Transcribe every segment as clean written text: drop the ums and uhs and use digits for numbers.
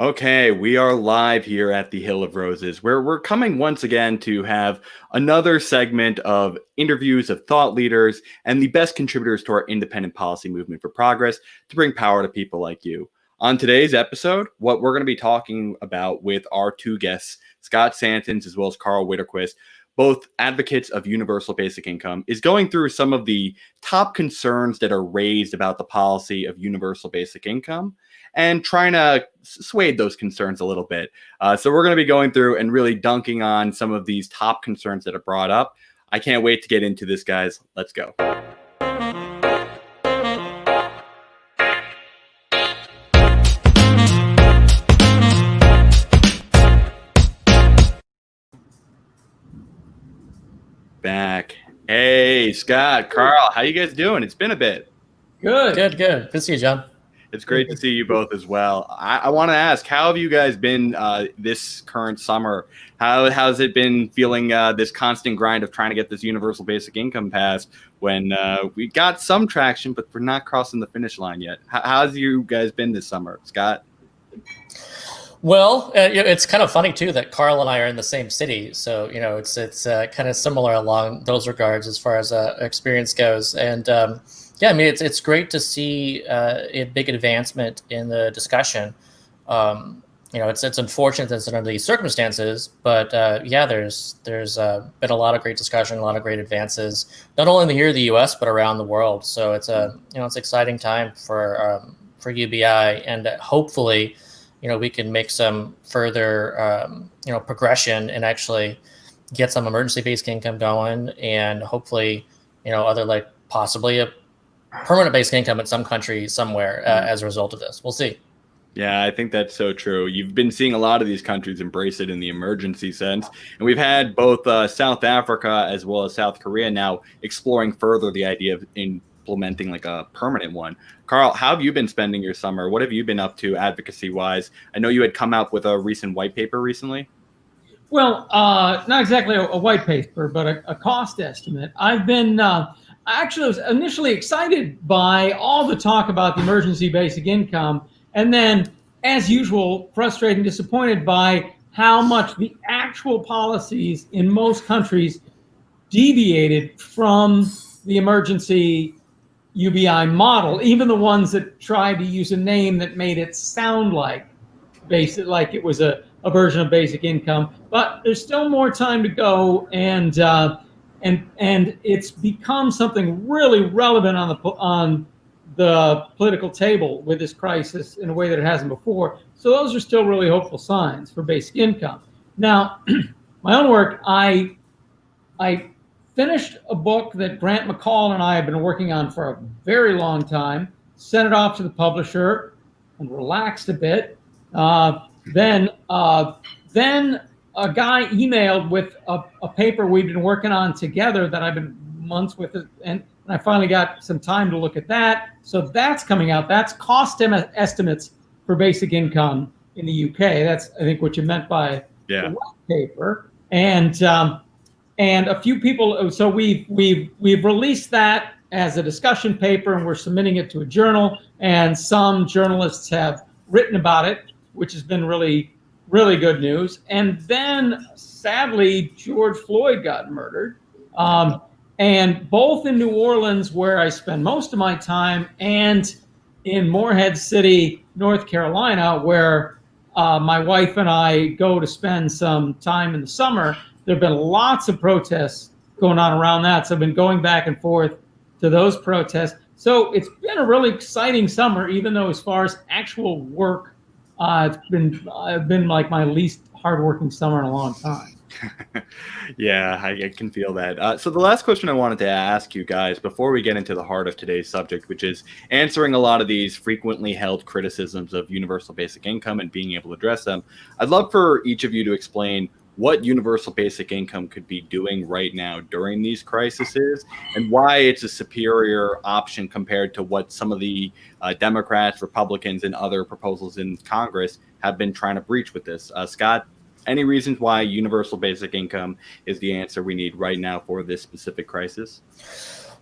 Okay, we are live here at the Hill of Roses, where we're coming once again to have another segment of interviews of thought leaders and the best contributors to our independent policy movement for progress to bring power to people like you. On today's episode, what we're going to be talking about with our two guests, Scott Santens as well as Karl Widerquist, both advocates of universal basic income, is going through some of the top concerns that are raised about the policy of universal basic income and trying to sway those concerns a little bit. So we're going to be going through and really dunking on some of these top concerns that are brought up. I can't wait to get into this, guys. Let's go. Back. Hey, Scott, Karl, how you guys doing? It's been a bit. Good. Good to see you, John. It's great to see you both as well. I want to ask, how have you guys been this current summer? How's it been feeling this constant grind of trying to get this universal basic income passed when we got some traction, but we're not crossing the finish line yet? How's you guys been this summer, Scott? Well, it's kind of funny too that Karl and I are in the same city, so it's kind of similar along those regards as far as experience goes. And yeah, I mean it's great to see a big advancement in the discussion. It's unfortunate that it's under these circumstances, but yeah, there's been a lot of great discussion, a lot of great advances, not only here in the U.S. but around the world. So it's it's an exciting time for UBI, and hopefully, we can make some further, progression and actually get some emergency basic income going, and hopefully, other possibly a permanent basic income in some country somewhere as a result of this. We'll see. Yeah, I think that's so true. You've been seeing a lot of these countries embrace it in the emergency sense. And we've had both South Africa as well as South Korea now exploring further the idea of implementing a permanent one. Karl, how have you been spending your summer? What have you been up to advocacy-wise? I know you had come out with a recent white paper recently. Well, not exactly a white paper, but a cost estimate. I've been actually was initially excited by all the talk about the emergency basic income, and then, as usual, frustrated and disappointed by how much the actual policies in most countries deviated from the emergency UBI model, even the ones that tried to use a name that made it sound like it was a version of basic income. But there's still more time to go, and it's become something really relevant on the political table with this crisis in a way that it hasn't before. So those are still really hopeful signs for basic income. Now, my own work, I finished a book that Grant McCall and I have been working on for a very long time, sent it off to the publisher and relaxed a bit. Then a guy emailed with a paper we've been working on together that I've been months with, and I finally got some time to look at that. So that's coming out. That's cost estimates for basic income in the UK. That's, I think, what you meant by the white paper. And a few people. So we've released that as a discussion paper, and we're submitting it to a journal. And some journalists have written about it, which has been really, really good news. And then, sadly, George Floyd got murdered. And both in New Orleans, where I spend most of my time, and in Morehead City, North Carolina, where my wife and I go to spend some time in the summer, there have been lots of protests going on around that. So I've been going back and forth to those protests. So it's been a really exciting summer, even though as far as actual work, it's been like my least hardworking summer in a long time. Yeah, I can feel that. So the last question I wanted to ask you guys before we get into the heart of today's subject, which is answering a lot of these frequently held criticisms of universal basic income and being able to address them, I'd love for each of you to explain what universal basic income could be doing right now during these crises and why it's a superior option compared to what some of the Democrats, Republicans, and other proposals in Congress have been trying to breach with this. Scott, any reasons why universal basic income is the answer we need right now for this specific crisis?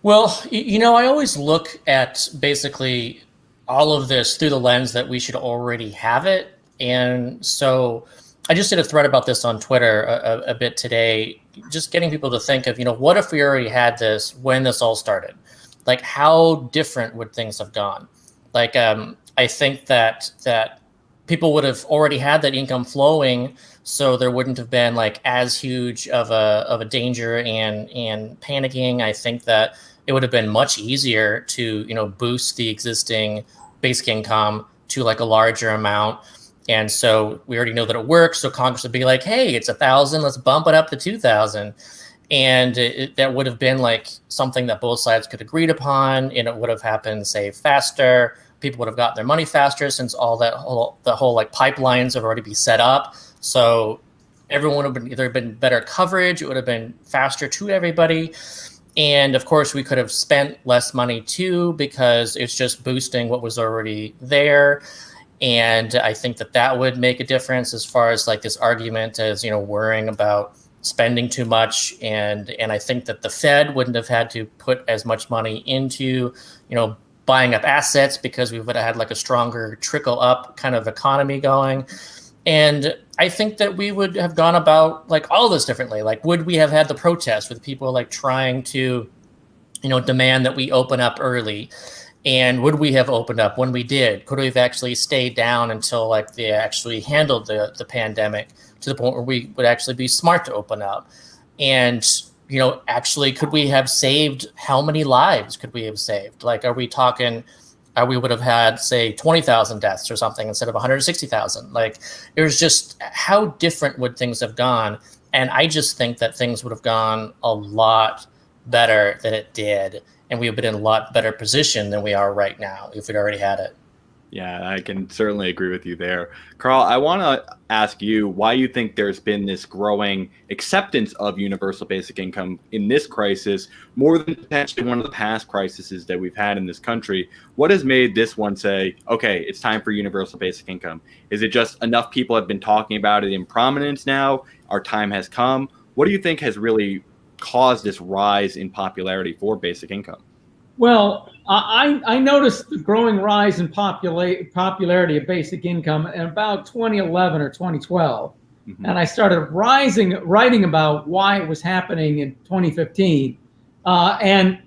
Well, I always look at basically all of this through the lens that we should already have it. And so I just did a thread about this on Twitter a bit today, just getting people to think of, what if we already had this when this all started? Like, how different would things have gone? Like, I think that people would have already had that income flowing, so there wouldn't have been like as huge of a danger and panicking. I think that it would have been much easier to boost the existing basic income to like a larger amount. And so we already know that it works. So Congress would be like, hey, it's 1,000, let's bump it up to 2,000. And that would have been like something that both sides could agreed upon, and it would have happened, say, faster. People would have gotten their money faster, since the whole like pipelines have already been set up. So everyone would have either been better coverage, it would have been faster to everybody. And of course, we could have spent less money too, because it's just boosting what was already there. And I think that would make a difference as far as like this argument as, worrying about spending too much. And I think that the Fed wouldn't have had to put as much money into, buying up assets, because we would have had like a stronger trickle up kind of economy going. And I think that we would have gone about like all this differently. Like, would we have had the protests with people like trying to, demand that we open up early? And would we have opened up when we did? Could we have actually stayed down until like they actually handled the pandemic to the point where we would actually be smart to open up? And, actually, could we have saved, how many lives could we have saved? Like, are we talking, we would have had, say, 20,000 deaths or something instead of 160,000. Like, it was just, how different would things have gone? And I just think that things would have gone a lot better than it did. And we would have been in a lot better position than we are right now if we'd already had it. Yeah, I can certainly agree with you there. Karl, I want to ask you why you think there's been this growing acceptance of universal basic income in this crisis, more than potentially one of the past crises that we've had in this country. What has made this one say, okay, it's time for universal basic income? Is it just enough people have been talking about it in prominence now? Our time has come? What do you think has really caused this rise in popularity for basic income? Well, I noticed the growing rise in popularity of basic income in about 2011 or 2012. Mm-hmm. And I started writing about why it was happening in 2015. And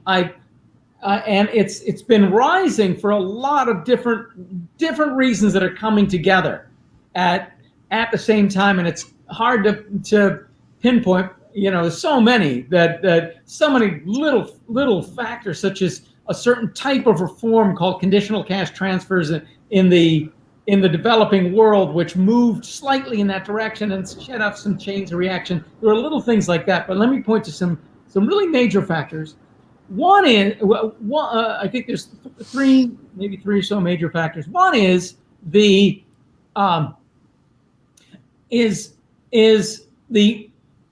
it's been rising for a lot of different reasons that are coming together at the same time. And it's hard to pinpoint. There's so many that so many little factors, such as a certain type of reform called conditional cash transfers in the developing world, which moved slightly in that direction and shed off some chains of reaction. There are little things like that, but let me point to some really major factors. One is, I think there's maybe three or so major factors. One is the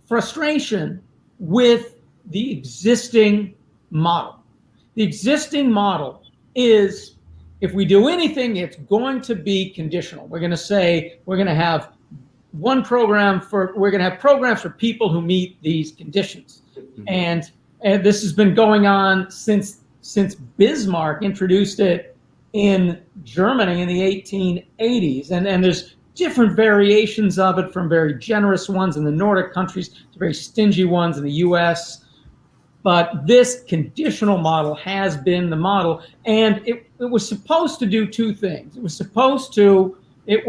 frustration with the existing model. The existing model is, if we do anything, it's going to be conditional. We're going to say we're going to have programs for people who meet these conditions. Mm-hmm. And this has been going on since Bismarck introduced it in Germany in the 1880s. And there's different variations of it, from very generous ones in the Nordic countries to very stingy ones in the U.S. But this conditional model has been the model, and it was supposed to do two things. It was supposed to make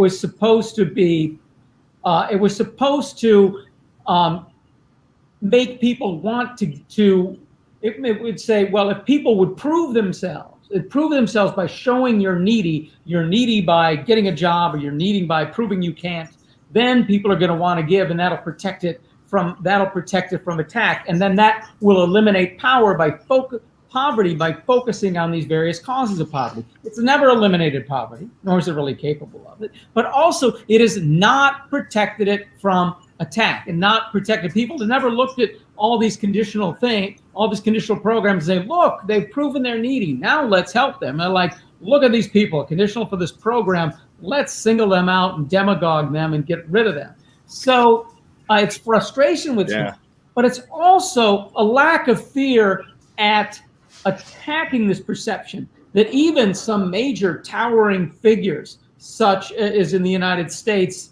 people want to. It would say, well, if people would prove themselves by showing you're needy by getting a job, or you're needy by proving you can't, then people are going to want to give, and that'll protect it from attack. And then that will eliminate poverty by focusing on these various causes of poverty. It's never eliminated poverty, nor is it really capable of it. But also, it has not protected it from attack, and not protected people. Have never looked at all these conditional programs and say, look, they've proven they're needy. Now let's help them. They're like, look at these people, conditional for this program. Let's single them out and demagogue them and get rid of them. So it's frustration with them, but it's also a lack of fear at attacking this perception that even some major towering figures, such as in the United States,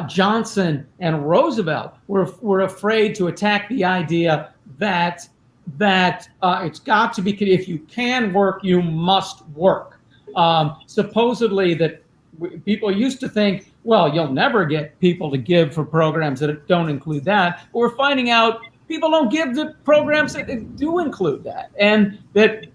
Johnson and Roosevelt were afraid to attack the idea that it's got to be, if you can work, you must work. Supposedly that people used to think, well, you'll never get people to give for programs that don't include that. But we're finding out people don't give the programs that do include that, and that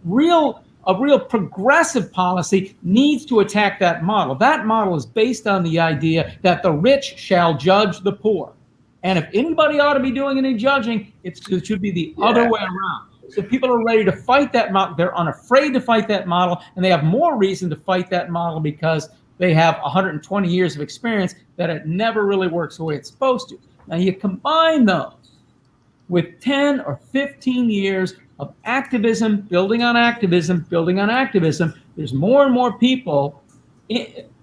a real progressive policy needs to attack that model. That model is based on the idea that the rich shall judge the poor. And if anybody ought to be doing any judging, it should be the other way around. So people are ready to fight that model. They're unafraid to fight that model, and they have more reason to fight that model because they have 120 years of experience that it never really works the way it's supposed to. Now you combine those with 10 or 15 years of activism, building on activism, there's more and more people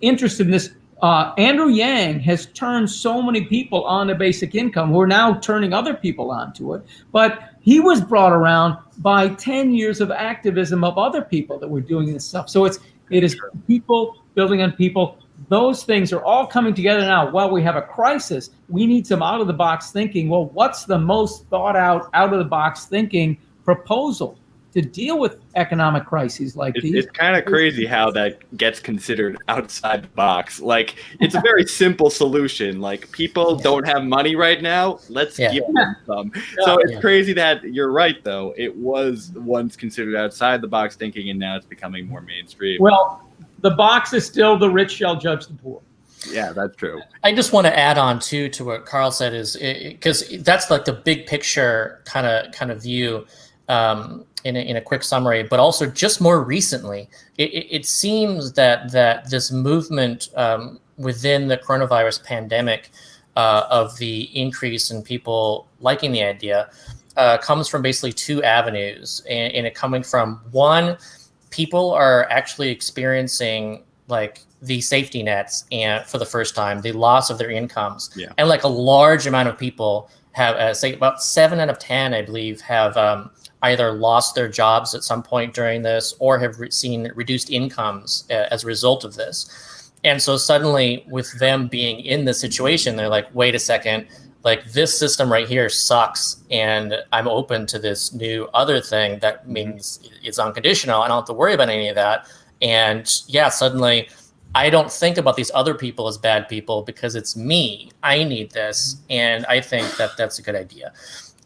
interested in this. Andrew Yang has turned so many people on to basic income. We're now turning other people onto it. But he was brought around by 10 years of activism of other people that were doing this stuff. So it is people building on people. Those things are all coming together now. While we have a crisis, we need some out-of-the-box thinking. Well, what's the most thought-out, out-of-the-box thinking proposal to deal with economic crises like these? It's kind of crazy how that gets considered outside the box. Like, it's a very simple solution. Like, people don't have money right now. Let's give them some. So it's crazy that you're right, though. It was once considered outside the box thinking, and now it's becoming more mainstream. Well, the box is still the rich shall judge the poor. Yeah, that's true. I just want to add on to what Karl said, is because that's like the big picture kind of view. In a quick summary, but also just more recently, it seems that this movement within the coronavirus pandemic of the increase in people liking the idea comes from basically two avenues, and it coming from one, people are actually experiencing like the safety nets and for the first time, the loss of their incomes, and like a large amount of people have, say about 7 out of 10, I believe, have either lost their jobs at some point during this or have seen reduced incomes as a result of this. And so suddenly with them being in this situation, they're like, wait a second, like this system right here sucks. And I'm open to this new other thing that means it's unconditional. I don't have to worry about any of that. And suddenly I don't think about these other people as bad people because it's me. I need this. And I think that that's a good idea.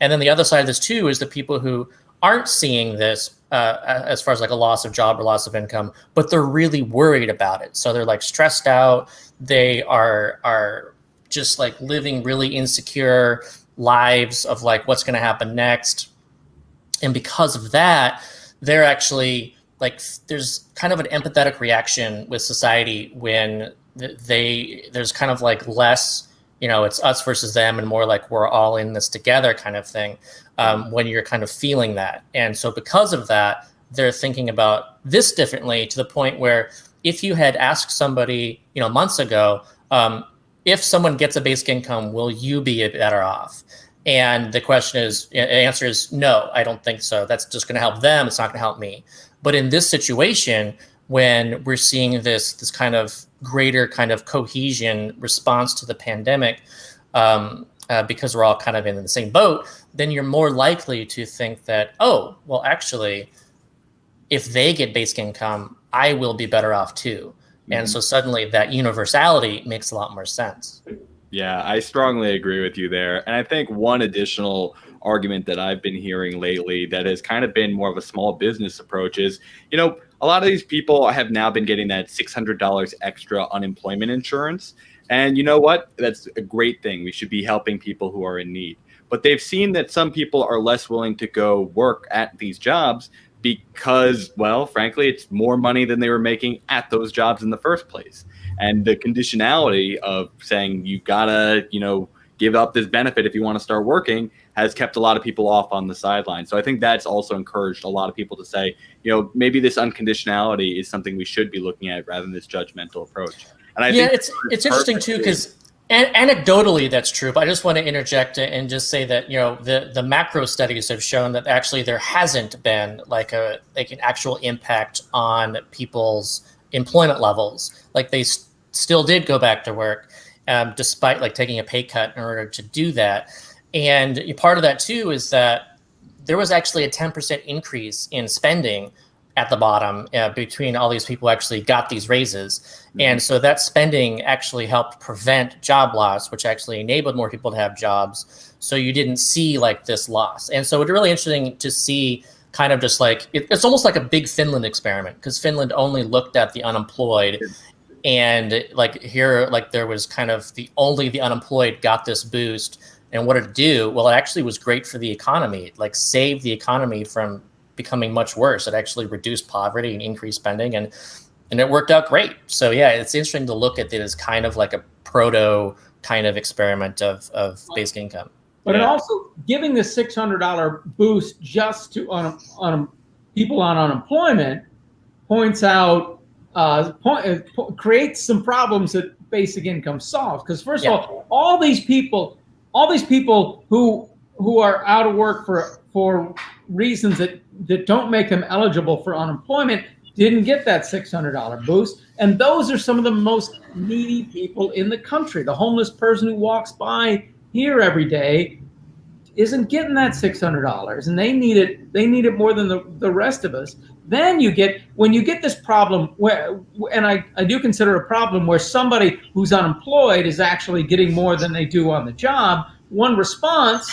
And then the other side of this too is the people who aren't seeing this as far as like a loss of job or loss of income, but they're really worried about it. So they're like stressed out. They are just like living really insecure lives of like what's going to happen next. And because of that, they're actually like, there's kind of an empathetic reaction with society when there's kind of like less, it's us versus them and more like we're all in this together kind of thing. When you're kind of feeling that. And so because of that, they're thinking about this differently to the point where if you had asked somebody, months ago, if someone gets a basic income, will you be better off? And the answer is no, I don't think so. That's just going to help them. It's not going to help me. But in this situation, when we're seeing this kind of greater kind of cohesion response to the pandemic, because we're all kind of in the same boat, then you're more likely to think that, oh, well, actually, if they get basic income, I will be better off too. And so suddenly that universality makes a lot more sense. Yeah, I strongly agree with you there. And I think one additional argument that I've been hearing lately that has kind of been more of a small business approach is, a lot of these people have now been getting that $600 extra unemployment insurance. And you know what? That's a great thing. We should be helping people who are in need. But they've seen that some people are less willing to go work at these jobs because, well, frankly, it's more money than they were making at those jobs in the first place. And the conditionality of saying you gotta, give up this benefit if you want to start working has kept a lot of people off on the sidelines. So I think that's also encouraged a lot of people to say, maybe this unconditionality is something we should be looking at rather than this judgmental approach. And I think it's interesting too, because anecdotally that's true, but I just want to interject and just say that the macro studies have shown that actually there hasn't been like an actual impact on people's employment levels. Like they still did go back to work, despite like taking a pay cut in order to do that. And part of that too is that there was actually a 10% increase in spending at the bottom between all these people who actually got these raises. Mm-hmm. And so that spending actually helped prevent job loss, which actually enabled more people to have jobs. So you didn't see like this loss. And so it's really interesting to see kind of just like, it's almost like a big Finland experiment, because Finland only looked at the unemployed. And like here, like there was kind of only the unemployed got this boost. And what did it do? Well, it actually was great for the economy. It like saved the economy from becoming much worse. It actually reduced poverty and increased spending, and it worked out great. So yeah, it's interesting to look at it as kind of like a proto kind of experiment of basic income. But it also, giving the $600 boost just to people on unemployment points out, creates some problems that basic income solves. Because first of all these people who are out of work for reasons that don't make them eligible for unemployment didn't get that $600 boost. And those are some of the most needy people in the country. The homeless person who walks by here every day isn't getting that $600, and they need it more than the rest of us. Then when you get this problem where, and I do consider a problem where somebody who's unemployed is actually getting more than they do on the job, one response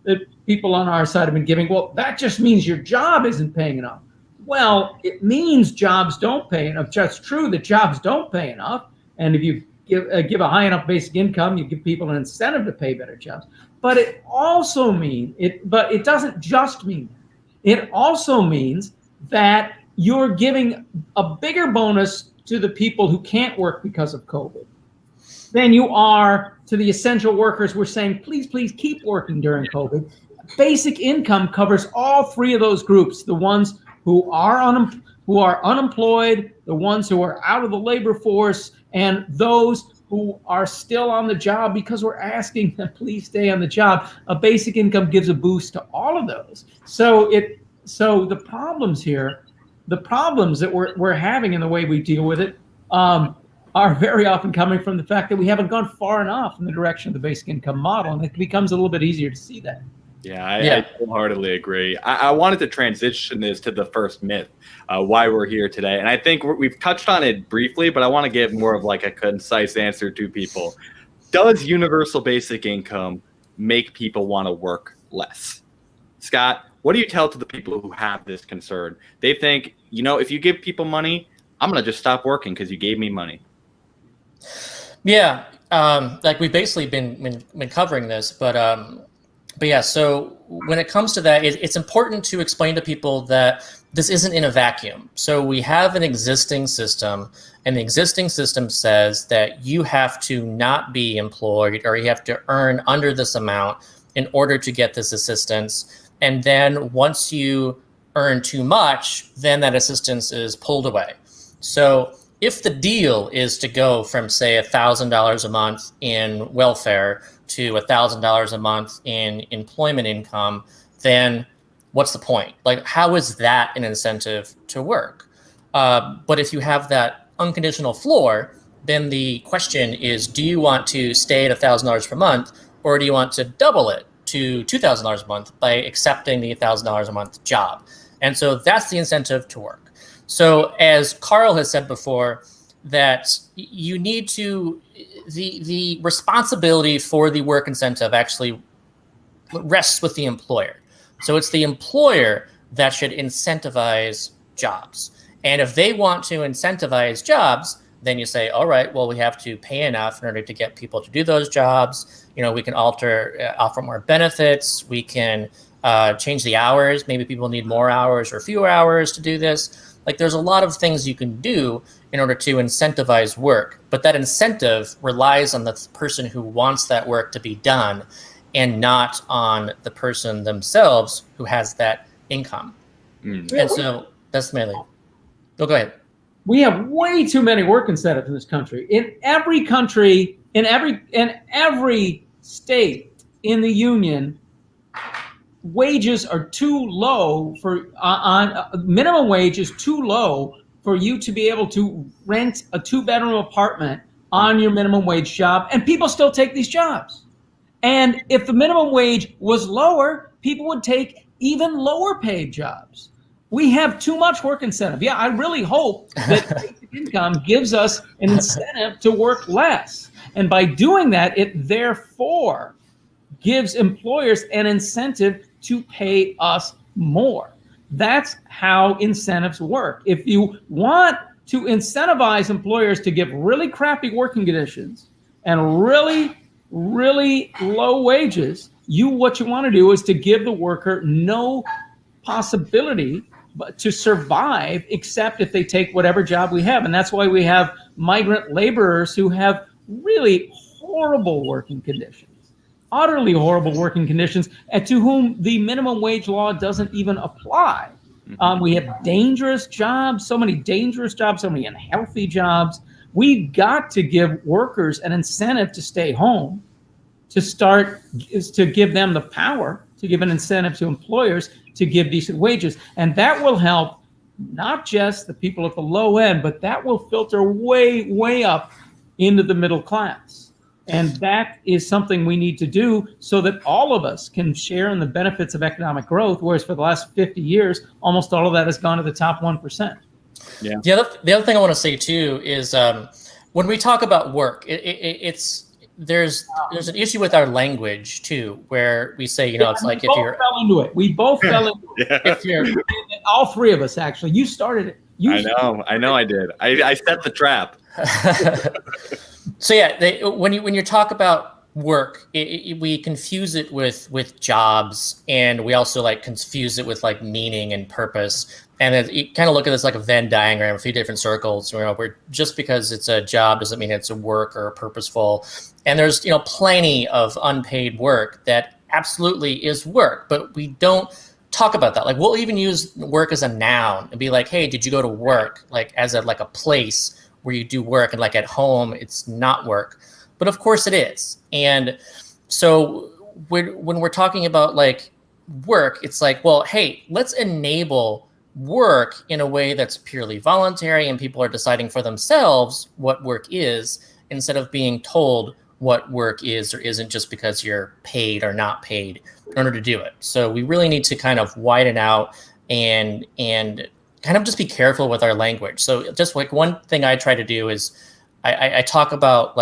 that people on our side have been giving, well, that just means your job isn't paying enough. Well, it means jobs don't pay enough. That's true that jobs don't pay enough. And if you give a high enough basic income, you give people an incentive to pay better jobs. But it also but it doesn't just mean that. It also means that you're giving a bigger bonus to the people who can't work because of COVID than you are to the essential workers. We're saying, please keep working during COVID. Basic income covers all three of those groups: the ones who are unemployed, the ones who are out of the labor force, and those who are still on the job because we're asking them, please stay on the job. A basic income gives a boost to all of those. So the problems here, the problems that we're having in the way we deal with it, are very often coming from the fact that we haven't gone far enough in the direction of the basic income model, and it becomes a little bit easier to see that. Yeah, I wholeheartedly agree. I wanted to transition this to the first myth, why we're here today. And I think we've touched on it briefly, but I want to give more of like a concise answer to people. Does universal basic income make people want to work less? Scott, what do you tell to the people who have this concern? They think, if you give people money, I'm going to just stop working because you gave me money. Yeah, like we've basically been covering this, but yeah, so when it comes to that, it's important to explain to people that this isn't in a vacuum. So we have an existing system, and the existing system says that you have to not be employed, or you have to earn under this amount in order to get this assistance. And then once you earn too much, then that assistance is pulled away. So if the deal is to go from, say, $1,000 a month in welfare to $1,000 a month in employment income, then what's the point? Like, how is that an incentive to work? But if you have that unconditional floor, then the question is, do you want to stay at $1,000 per month, or do you want to double it to $2,000 a month by accepting the $1,000 a month job? And so that's the incentive to work. So as Karl has said before, that you need to, the responsibility for the work incentive actually rests with the employer. So it's the employer that should incentivize jobs. And if they want to incentivize jobs, then you say, all right, well, we have to pay enough in order to get people to do those jobs. We can offer more benefits. We can change the hours. Maybe people need more hours or fewer hours to do this. Like, there's a lot of things you can do in order to incentivize work, but that incentive relies on the person who wants that work to be done and not on the person themselves who has that income. And so that's mainly. Go ahead. We have way too many work incentives in this country. In every country, in every state in the union, wages are too low for minimum wage is too low for you to be able to rent a 2-bedroom apartment on your minimum wage job, and people still take these jobs. And if the minimum wage was lower, people would take even lower paid jobs. We have too much work incentive. Yeah, I really hope that basic income gives us an incentive to work less. And by doing that, it therefore gives employers an incentive to pay us more. That's how incentives work. If you want to incentivize employers to give really crappy working conditions and really low wages, what you want to do is to give the worker no possibility but to survive except if they take whatever job we have. And that's why we have migrant laborers who have really horrible working conditions, utterly horrible working conditions, and to whom the minimum wage law doesn't even apply. We have dangerous jobs, so many dangerous jobs, so many unhealthy jobs. We've got to give workers an incentive to stay home, to give them the power, to give an incentive to employers to give decent wages. And that will help not just the people at the low end, but that will filter way up into the middle class. And that is something we need to do so that all of us can share in the benefits of economic growth, whereas for the last 50 years, almost all of that has gone to the top 1%. Yeah. The other thing I want to say too is when we talk about work, there's an issue with our language too, where we say, it's like if you're fell into it. We both fell into it. If you're all three of us actually. You started it. I know I did. I set the trap. So yeah, when you talk about work, we confuse it with jobs, and we also confuse it with meaning and purpose. And you kind of look at this like a Venn diagram, a few different circles. Where just because it's a job doesn't mean it's a work or purposeful. And there's plenty of unpaid work that absolutely is work, but we don't talk about that. We'll even use work as a noun and be like, hey, did you go to work? As a place where you do work, and at home it's not work, but of course it is. And so when we're talking about work, it's well, hey, let's enable work in a way that's purely voluntary and people are deciding for themselves what work is, instead of being told what work is or isn't just because you're paid or not paid in order to do it. So we really need to kind of widen out and kind of just be careful with our language. So just one thing I try to do is I talk about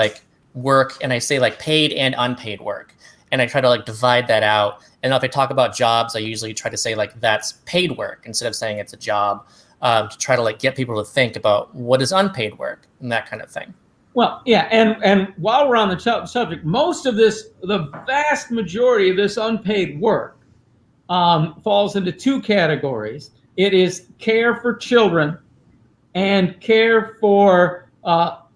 work, and I say paid and unpaid work, and I try to divide that out. And if I talk about jobs, I usually try to say that's paid work instead of saying it's a job, to try to get people to think about what is unpaid work and that kind of thing. Well, yeah, and while we're on the subject, most of this, the vast majority of this unpaid work falls into two categories. It is care for children and care for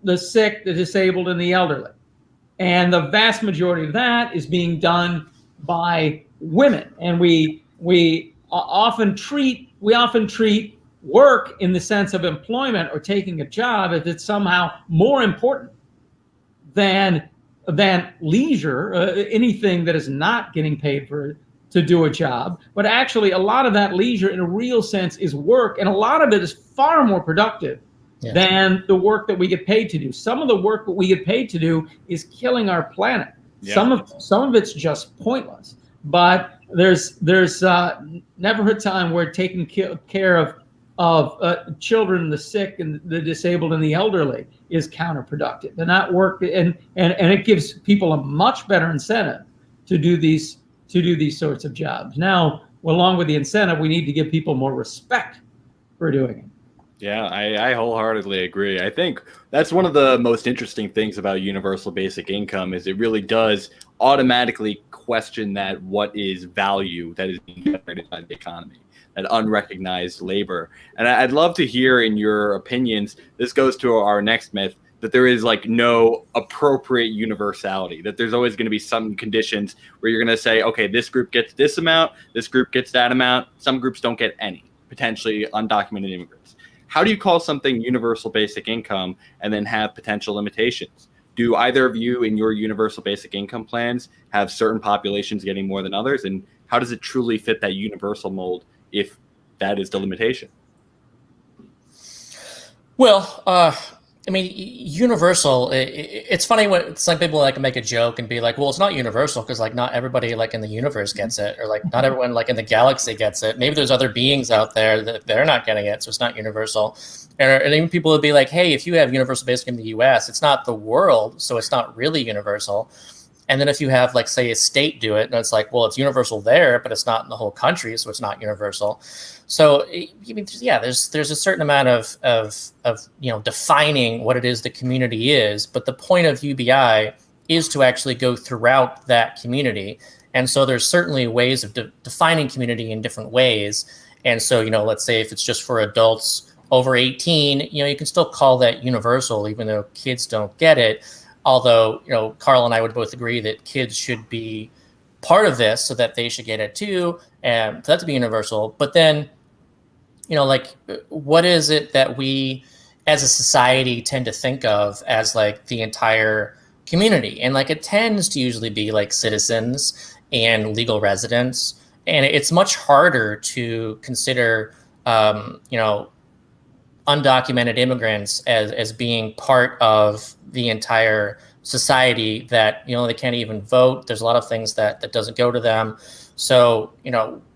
the sick, the disabled, and the elderly. And the vast majority of that is being done by women. And we often treat work in the sense of employment or taking a job as it's somehow more important than leisure, anything that is not getting paid for to do a job. But actually, a lot of that leisure in a real sense is work, and a lot of it is far more productive than the work that we get paid to do. Some of the work that we get paid to do is killing our planet. Yeah. Some of it's just pointless. But there's never a time where taking care of children, the sick, and the disabled, and the elderly is counterproductive. They're not work, and it gives people a much better incentive to do these sorts of jobs. Now, along with the incentive, we need to give people more respect for doing it. Yeah, I wholeheartedly agree. I think that's one of the most interesting things about universal basic income is it really does automatically question that what is value that is being generated by the economy, that unrecognized labor. And I'd love to hear in your opinions, this goes to our next myth, that there is no appropriate universality, that there's always going to be some conditions where you're going to say, okay, this group gets this amount, this group gets that amount, some groups don't get any, potentially undocumented immigrants. How do you call something universal basic income and then have potential limitations? Do either of you in your universal basic income plans have certain populations getting more than others? And how does it truly fit that universal mold if that is the limitation? Well, I mean, universal. It's funny when some people like make a joke and be like, "Well, it's not universal because like not everybody like in the universe gets it, or like not everyone like in the galaxy gets it. Maybe there's other beings out there that they're not getting it, so it's not universal." And even people would be like, "Hey, if you have universal basic in the U.S., it's not the world, so it's not really universal." And then if you have, like, say, a state do it, and it's like, well, it's universal there, but it's not in the whole country, so it's not universal. So, yeah, there's a certain amount of defining what it is the community is, but the point of UBI is to actually go throughout that community. And so there's certainly ways of defining community in different ways. And so, let's say if it's just for adults over 18, you can still call that universal, even though kids don't get it. Although, Karl and I would both agree that kids should be part of this so that they should get it too, and for that to be universal. But then, like, what is it that we as a society tend to think of as like the entire community? And like, it tends to usually be like citizens and legal residents. And it's much harder to consider, undocumented immigrants as being part of the entire society that, they can't even vote. There's a lot of things that doesn't go to them. So,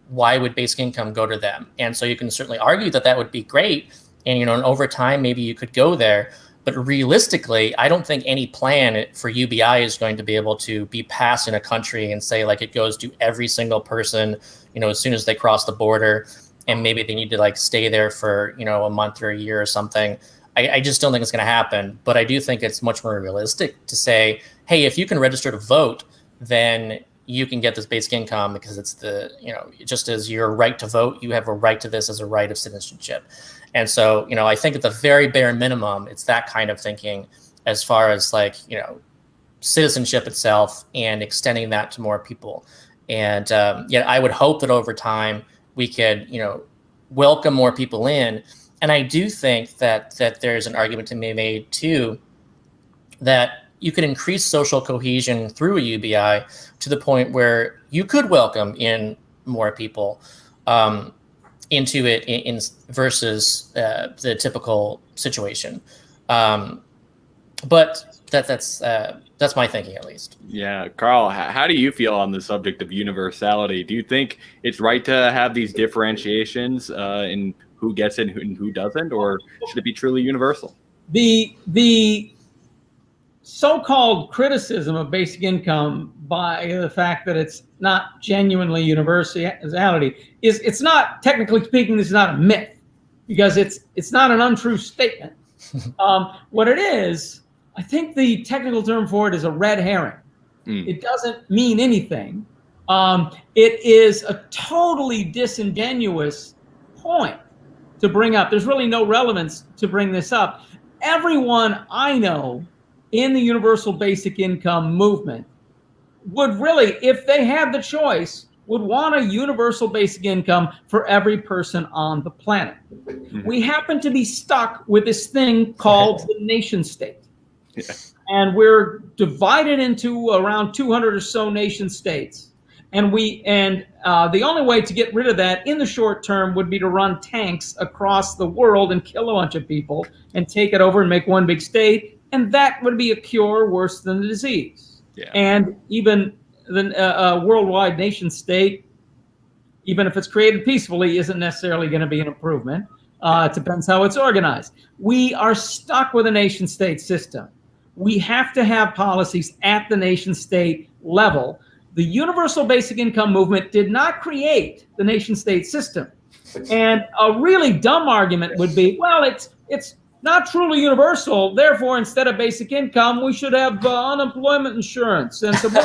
why would basic income go to them? And so you can certainly argue that would be great. And, and over time, maybe you could go there. But realistically, I don't think any plan for UBI is going to be able to be passed in a country and say, like, it goes to every single person, as soon as they cross the border. And maybe they need to like stay there for, a month or a year or something. I just don't think it's going to happen. But I do think it's much more realistic to say, hey, if you can register to vote, then you can get this basic income because it's just as your right to vote, you have a right to this as a right of citizenship. And so, I think at the very bare minimum, it's that kind of thinking as far as like, citizenship itself and extending that to more people. And I would hope that over time, we could, welcome more people in. And I do think that there's an argument to be made too, that you could increase social cohesion through a UBI to the point where you could welcome in more people into it in versus the typical situation. But that's my thinking, at least. Yeah. Karl, how do you feel on the subject of universality? Do you think it's right to have these differentiations in who gets it and who doesn't, or should it be truly universal? The so-called criticism of basic income by the fact that it's not genuinely universality is, it's not, technically speaking, this is not a myth, because it's not an untrue statement. What it is, I think the technical term for it is a red herring. It doesn't mean anything. It is a totally disingenuous point to bring up. There's really no relevance to bring this up. Everyone I know in the universal basic income movement would really, if they had the choice, would want a universal basic income for every person on the planet. We happen to be stuck with this thing called the nation state. Yeah. And we're divided into around 200 or so nation states. And the only way to get rid of that in the short term would be to run tanks across the world and kill a bunch of people and take it over and make one big state. And that would be a cure worse than the disease. Yeah. And even the worldwide nation state, even if it's created peacefully, isn't necessarily going to be an improvement. It depends how it's organized. We are stuck with a nation state system. We have to have policies at the nation state level. The universal basic income movement did not create the nation state system. And a really dumb argument would be, well, it's not truly universal. Therefore, instead of basic income, we should have unemployment insurance and some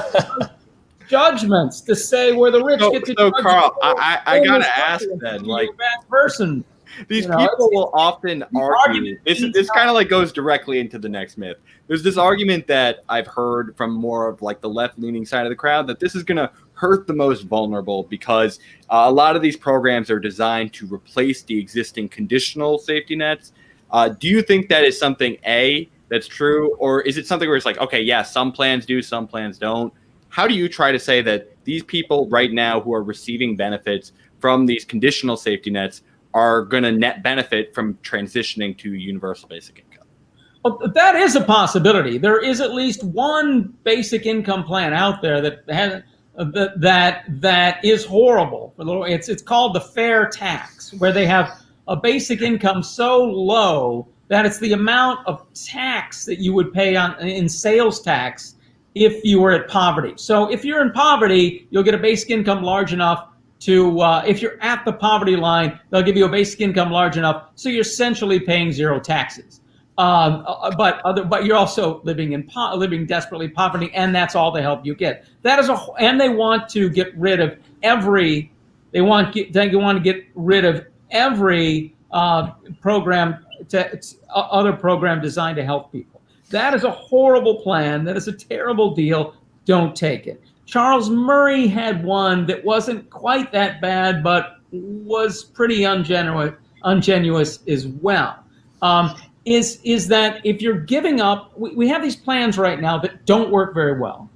judgments to say where the rich get to. So Karl, I gotta ask then, like, a bad person. These people will often argue. This kind of like goes directly into the next myth. There's this argument that I've heard from more of like the left-leaning side of the crowd that this is going to hurt the most vulnerable because a lot of these programs are designed to replace the existing conditional safety nets. Do you think that is something that's true, or is it something where it's like, okay, yeah, some plans do, some plans don't? How do you try to say that these people right now who are receiving benefits from these conditional safety nets are going to net benefit from transitioning to universal basic income? Well, that is a possibility. There is at least one basic income plan out there that has that is horrible. It's called the fair tax, where they have a basic income so low that it's the amount of tax that you would pay in sales tax if you were at poverty. So if you're in poverty, you'll get a basic income large enough to, if you're at the poverty line, they'll give you a basic income large enough, so you're essentially paying zero taxes. But you're also living desperately poverty, and that's all the help you get. And they want to get rid of every. They want to get rid of every program other program designed to help people. That is a horrible plan. That is a terrible deal. Don't take it. Charles Murray had one that wasn't quite that bad, but was pretty ungenerous as well. Is that if you're giving up, we have these plans right now that don't work very well,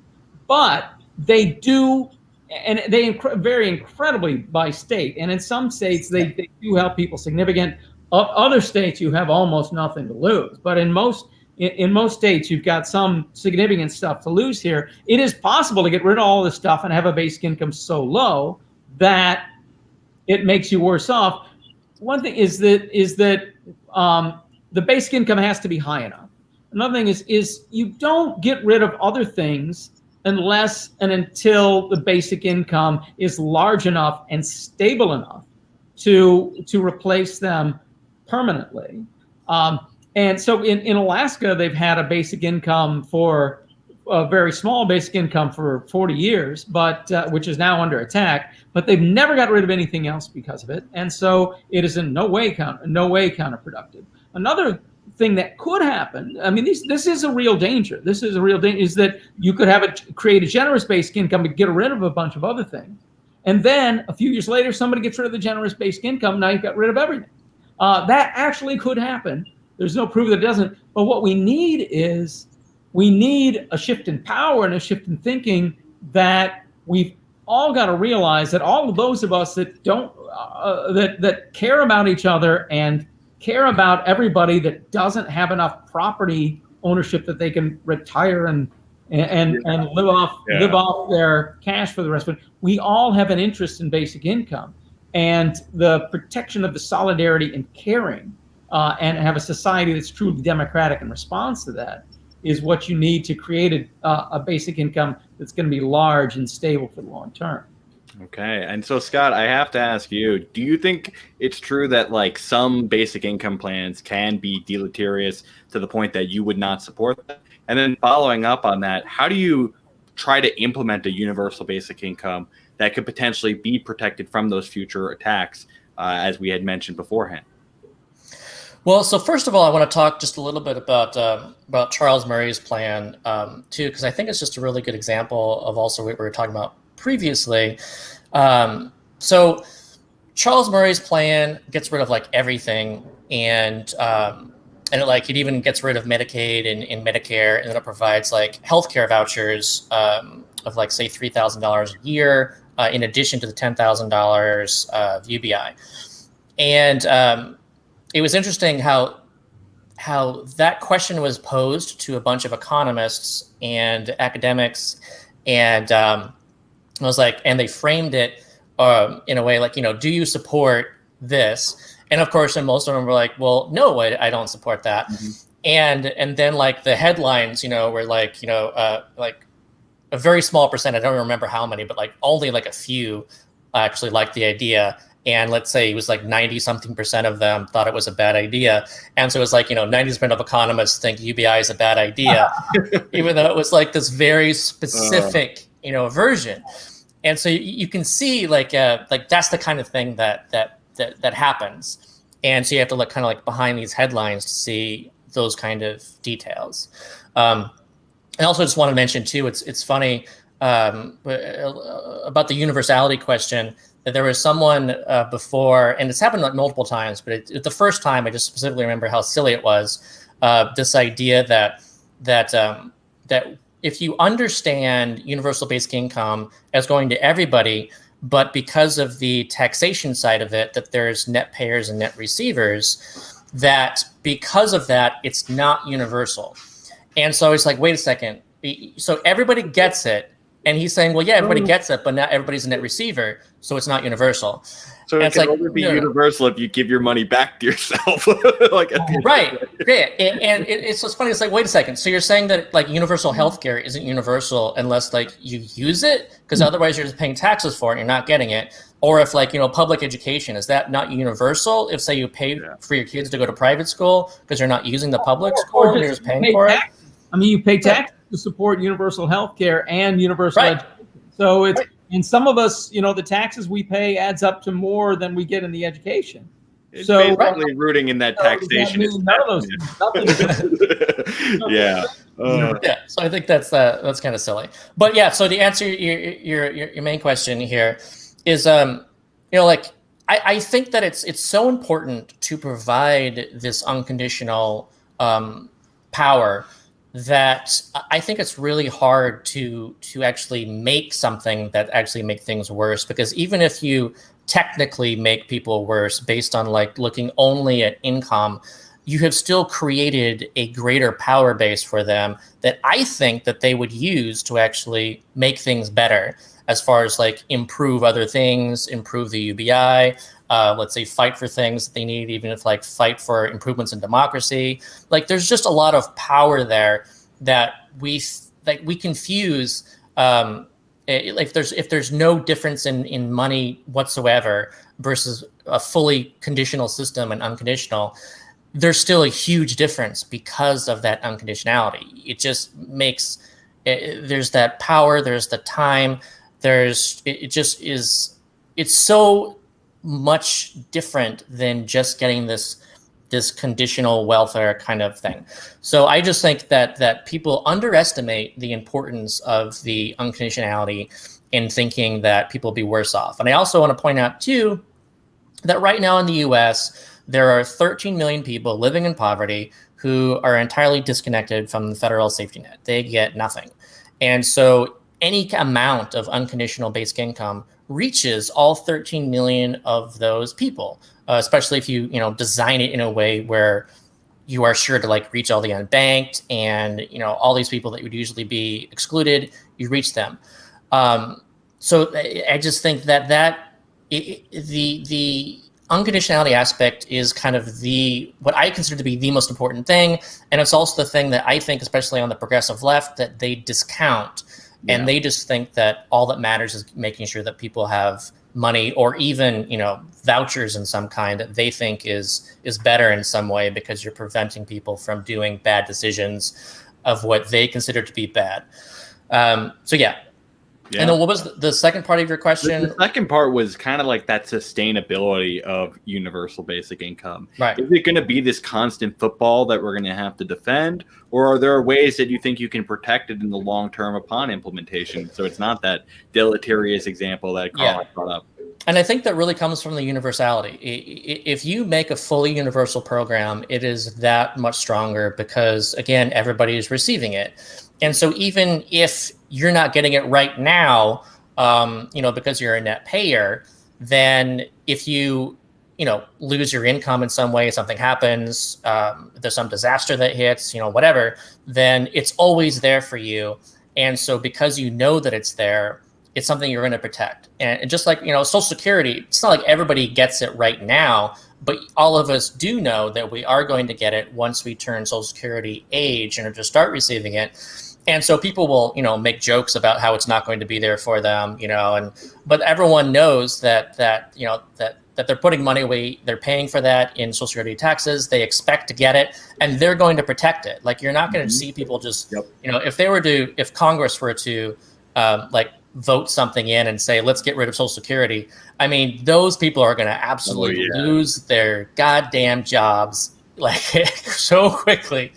but they do, and they vary incredibly by state. And in some states, they do help people significant. Other states, you have almost nothing to lose. But in most states, you've got some significant stuff to lose here. It is possible to get rid of all this stuff and have a basic income so low that it makes you worse off. One thing is that the basic income has to be high enough. Another thing is you don't get rid of other things unless and until the basic income is large enough and stable enough to replace them permanently. And so in Alaska, they've had a basic income for a very small basic income for 40 years, but which is now under attack. But they've never got rid of anything else because of it, and so it is in no way counterproductive. Another thing that could happen, I mean, this is a real danger. This is a real danger, is that you could create a generous basic income and get rid of a bunch of other things, and then a few years later, somebody gets rid of the generous basic income. Now you've got rid of everything. That actually could happen. There's no proof that it doesn't. But what we need is a shift in power and a shift in thinking that we've all got to realize that all of those of us that don't that care about each other and care about everybody that doesn't have enough property ownership that they can retire and live off their cash for the rest of it. We all have an interest in basic income, and the protection of the solidarity and caring, and have a society that's truly democratic in response to that, is what you need to create a basic income that's going to be large and stable for the long term. Okay. And so, Scott, I have to ask you, do you think it's true that like some basic income plans can be deleterious to the point that you would not support them? And then following up on that, how do you try to implement a universal basic income that could potentially be protected from those future attacks, as we had mentioned beforehand? Well, so first of all, I want to talk just a little bit about Charles Murray's plan too, because I think it's just a really good example of also what we were talking about previously. So Charles Murray's plan gets rid of like everything, and it even gets rid of Medicaid and Medicare, and then it provides like healthcare vouchers of like say $3,000 a year in addition to the $10,000 of UBI, and it was interesting how that question was posed to a bunch of economists and academics, and I was like, and they framed it in a way like, do you support this? And of course, and most of them were like, well, no, I don't support that. Mm-hmm. And then like the headlines, were like, like a very small percent, I don't remember how many, but like only like a few actually liked the idea. And let's say it was like 90-something% of them thought it was a bad idea. And so it was like, 90% of economists think UBI is a bad idea, even though it was like this very specific, version. And so you can see like that's the kind of thing that happens. And so you have to look kind of like behind these headlines to see those kind of details. I also just want to mention too, it's funny about the universality question, that there was someone before, and it's happened like multiple times, but the first time I just specifically remember how silly it was. This idea that if you understand universal basic income as going to everybody, but because of the taxation side of it, that there's net payers and net receivers, that because of that, it's not universal. And so it's like, wait a second. So everybody gets it. And he's saying, well, yeah, everybody gets it, but not everybody's a net receiver, so it's not universal. So and it can only be universal if you give your money back to yourself. Like, right. And it's just funny. It's like, wait a second. So you're saying that like universal healthcare isn't universal unless like you use it, because otherwise you're just paying taxes for it and you're not getting it. Or if like, public education, is that not universal? If say you pay for your kids to go to private school because you're not using the public school and you're just paying for it. I mean, you pay taxes to support universal health care and universal education. So it's, and some of us, the taxes we pay adds up to more than we get in the education. It's so basically rooting in that taxation. None of those things. Yeah. Yeah. So I think that's kind of silly. But yeah, so to answer your main question here is, like, I think that it's so important to provide this unconditional power that I think it's really hard to actually make something that actually make things worse, because even if you technically make people worse based on like looking only at income, you have still created a greater power base for them that I think that they would use to actually make things better, as far as like improve other things, improve the UBI, let's say fight for things that they need, even if like fight for improvements in democracy. Like there's just a lot of power there that we confuse. If there's no difference in money whatsoever versus a fully conditional system and unconditional, there's still a huge difference because of that unconditionality. It just makes there's that power, there's the time, it's so much different than just getting this conditional welfare kind of thing. So I just think that people underestimate the importance of the unconditionality in thinking that people will be worse off. And I also want to point out too that right now in the US, there are 13 million people living in poverty who are entirely disconnected from the federal safety net. They get nothing. And so any amount of unconditional basic income reaches all 13 million of those people, especially if you design it in a way where you are sure to like reach all the unbanked and all these people that would usually be excluded, you reach them. So I just think that the unconditionality aspect is kind of what I consider to be the most important thing, and it's also the thing that I think, especially on the progressive left, that they discount. Yeah. And they just think that all that matters is making sure that people have money, or even, vouchers in some kind that they think is better in some way, because you're preventing people from doing bad decisions of what they consider to be bad. So yeah. And then what was the second part of your question? The second part was kind of like that sustainability of universal basic income. Right. Is it going to be this constant football that we're going to have to defend, or are there ways that you think you can protect it in the long term upon implementation, so it's not that deleterious example that Karl brought up? And I think that really comes from the universality. If you make a fully universal program, it is that much stronger because, again, everybody is receiving it. And so even if you're not getting it right now, because you're a net payer, then if you, lose your income in some way, something happens, there's some disaster that hits, whatever, then it's always there for you. And so because you know that it's there, it's something you're going to protect. And just like, Social Security, it's not like everybody gets it right now, but all of us do know that we are going to get it once we turn Social Security age and just start receiving it. And so people will, make jokes about how it's not going to be there for them, but everyone knows that they're putting money away, they're paying for that in Social Security taxes, they expect to get it, and they're going to protect it. Like, you're not going to see people just, if Congress were to, vote something in and say, let's get rid of Social Security, I mean, those people are going to absolutely lose their goddamn jobs so quickly,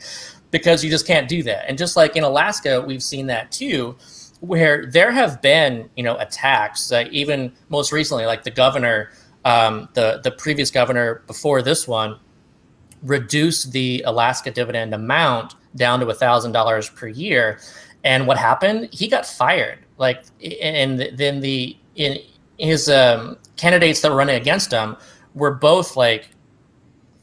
because you just can't do that. And just like in Alaska, we've seen that too, where there have been, attacks, even most recently, like the governor, the previous governor before this one, reduced the Alaska dividend amount down to $1,000 per year. And what happened? He got fired. And then candidates that were running against him were both like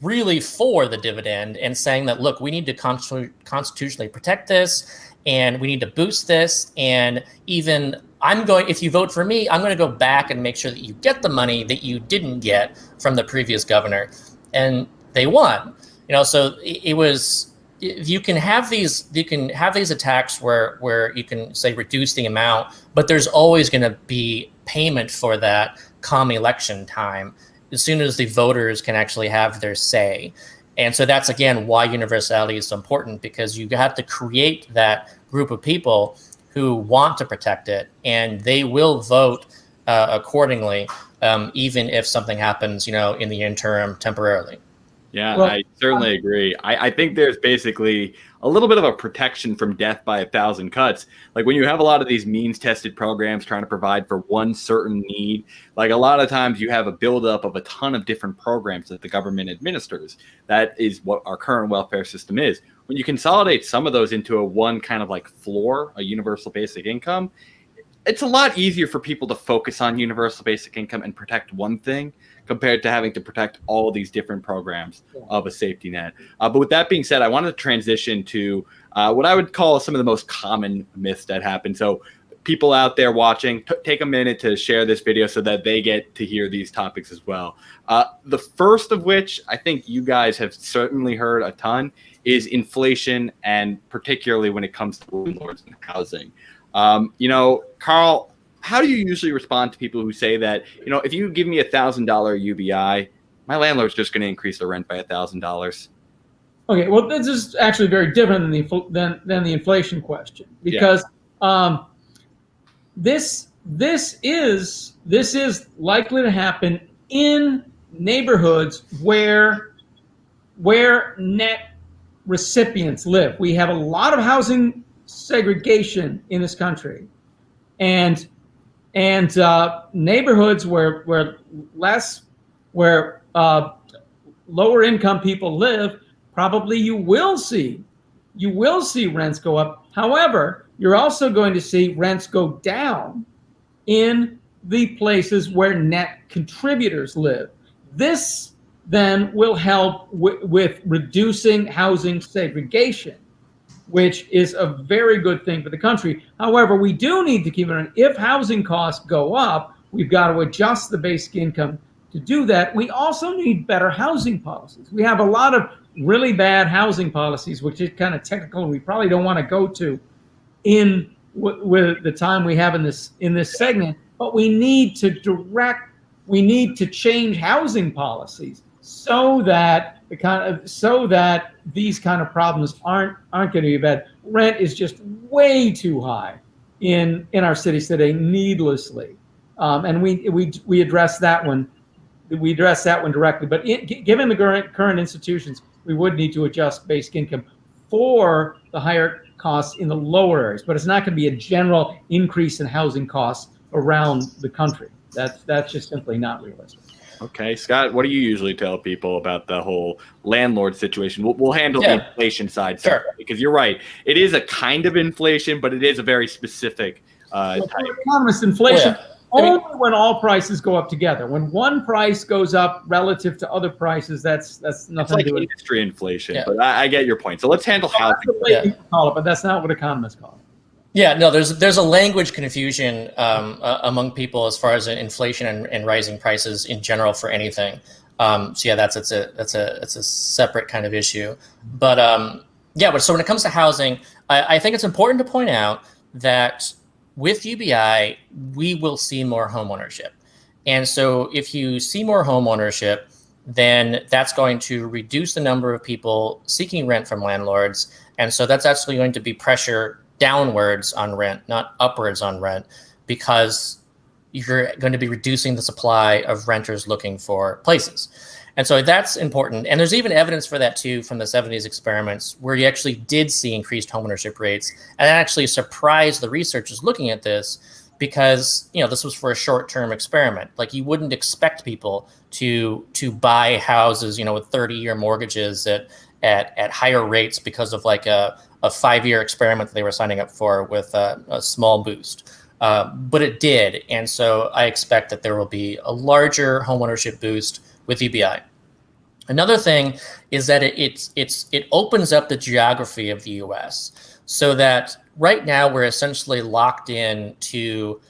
really for the dividend and saying that, look, we need to constitutionally protect this and we need to boost this. And even if you vote for me, I'm going to go back and make sure that you get the money that you didn't get from the previous governor. And they won. So it was, you can have these attacks where you can say reduce the amount, but there's always going to be payment for that come election time, as soon as the voters can actually have their say. And so that's, again, why universality is so important, because you have to create that group of people who want to protect it, and they will vote accordingly, even if something happens, in the interim temporarily. Yeah, well, I certainly agree. I think there's basically a little bit of a protection from death by 1,000 cuts. Like when you have a lot of these means-tested programs trying to provide for one certain need, like a lot of times you have a buildup of a ton of different programs that the government administers. That is what our current welfare system is. When you consolidate some of those into a one kind of like floor, a universal basic income, it's a lot easier for people to focus on universal basic income and protect one thing compared to having to protect all of these different programs of a safety net. But with that being said, I wanted to transition to what I would call some of the most common myths that happen. So people out there watching, take a minute to share this video so that they get to hear these topics as well. The first of which I think you guys have certainly heard a ton is inflation, and particularly when it comes to landlords and housing. Karl, how do you usually respond to people who say that, if you give me $1,000 UBI, my landlord's just going to increase the rent by $1,000? Okay, well, this is actually very different than the inflation question, because this is likely to happen in neighborhoods where net recipients live. We have a lot of housing segregation in this country, and neighborhoods where lower income people live, probably you will see rents go up. However, you're also going to see rents go down in the places where net contributors live. This then will help with reducing housing segregation, which is a very good thing for the country. However, we do need to keep in mind, if housing costs go up, we've got to adjust the basic income to do that. We also need better housing policies. We have a lot of really bad housing policies, which is kind of technical, and we probably don't want to go to with the time we have in this segment. But we need to change housing policies so that these kind of problems aren't going to be bad. Rent is just way too high in our cities today, needlessly, and we address that one. We address that one directly. But given the current institutions, we would need to adjust basic income for the higher costs in the lower areas. But it's not going to be a general increase in housing costs around the country. That's just simply not realistic. Okay, Scott, what do you usually tell people about the whole landlord situation? We'll handle the inflation side, sure, because you're right. It is a kind of inflation, but it is a very specific type. Economist, inflation only when all prices go up together. When one price goes up relative to other prices, that's nothing it's like to do with industry inflation. Yeah. But I get your point. So let's handle housing. That's the way people call it, but that's not what economists call it. Yeah, no, there's a language confusion among people as far as inflation and rising prices in general for anything. So yeah, that's a separate kind of issue. But so when it comes to housing, I think it's important to point out that with UBI, we will see more home ownership. And so if you see more home ownership, then that's going to reduce the number of people seeking rent from landlords. And so that's actually going to be pressure downwards on rent, not upwards on rent, because you're going to be reducing the supply of renters looking for places. And so that's important. And there's even evidence for that too from the 70s experiments, where you actually did see increased homeownership rates, and that actually surprised the researchers looking at this, because this was for a short-term experiment. Like, you wouldn't expect people to buy houses with 30-year mortgages at higher rates because of like a 5-year experiment that they were signing up for with a small boost. but it did. And so I expect that there will be a larger homeownership boost with UBI. Another thing is that it opens up the geography of the U.S. so that right now we're essentially locked in to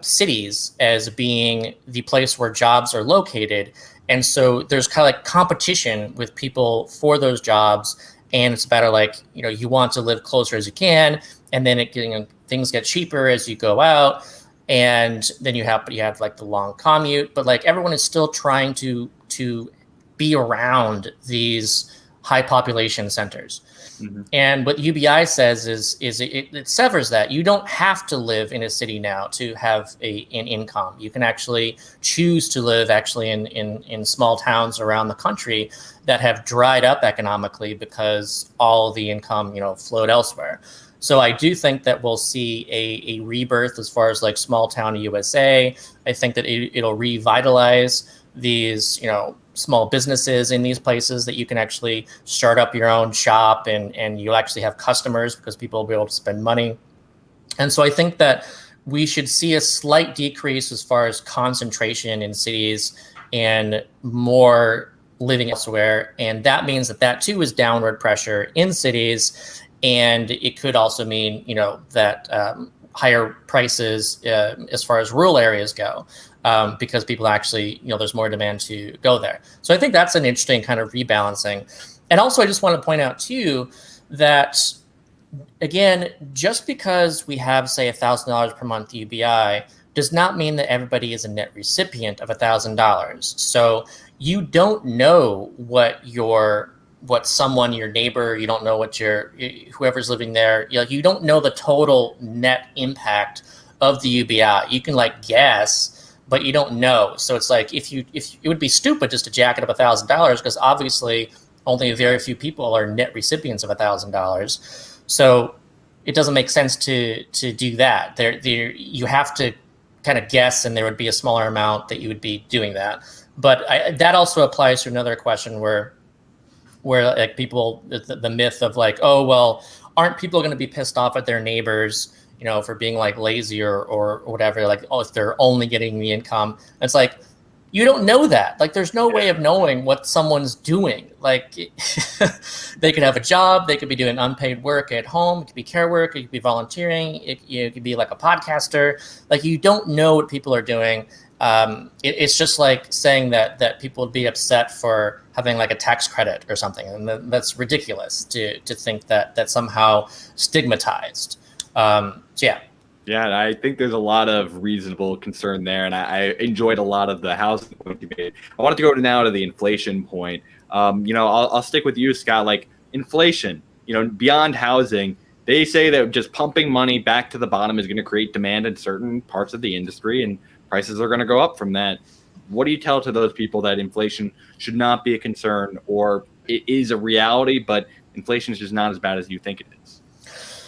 cities as being the place where jobs are located. And so there's kind of like competition with people for those jobs. And it's better like, you want to live closer as you can. And then things get cheaper as you go out. And then you have like the long commute, but like everyone is still trying to be around these high population centers. Mm-hmm. And what UBI says is it severs that. You don't have to live in a city now to have an income. You can actually choose to live in small towns around the country that have dried up economically because all the income, flowed elsewhere. So I do think that we'll see a rebirth as far as like small town USA. I think that it'll revitalize these, small businesses in these places that you can actually start up your own shop and you'll actually have customers because people will be able to spend money. And so I think that we should see a slight decrease as far as concentration in cities and more living elsewhere. And that means that too is downward pressure in cities. And it could also mean, that higher prices as far as rural areas go. Because people actually, there's more demand to go there. So I think that's an interesting kind of rebalancing. And also, I just want to point out too that, again, just because we have, say, $1,000 per month UBI does not mean that everybody is a net recipient of $1,000. So you don't know what your neighbor, you don't know what whoever's living there, you don't know the total net impact of the UBI. You can like guess, but you don't know. So it's like if it would be stupid just to jack it up $1,000 because obviously only very few people are net recipients of $1,000. So it doesn't make sense to do that. You have to kind of guess, and there would be a smaller amount that you would be doing that. But that also applies to another question where like people, the myth of like, oh, well, aren't people going to be pissed off at their neighbors, for being like lazy or whatever, like, oh, if they're only getting the income. And it's like, you don't know that. Like, there's no way of knowing what someone's doing. Like, they could have a job, they could be doing unpaid work at home, it could be care work, it could be volunteering, it could be like a podcaster. Like, you don't know what people are doing. It's just like saying that people would be upset for having like a tax credit or something, and that's ridiculous to think that somehow stigmatized. So yeah. Yeah, I think there's a lot of reasonable concern there, and I enjoyed a lot of the housing point you made. I wanted to go now to the inflation point. I'll stick with you, Scott. Like inflation, beyond housing, they say that just pumping money back to the bottom is going to create demand in certain parts of the industry, and prices are going to go up from that. What do you tell to those people that inflation should not be a concern, or it is a reality, but inflation is just not as bad as you think it is?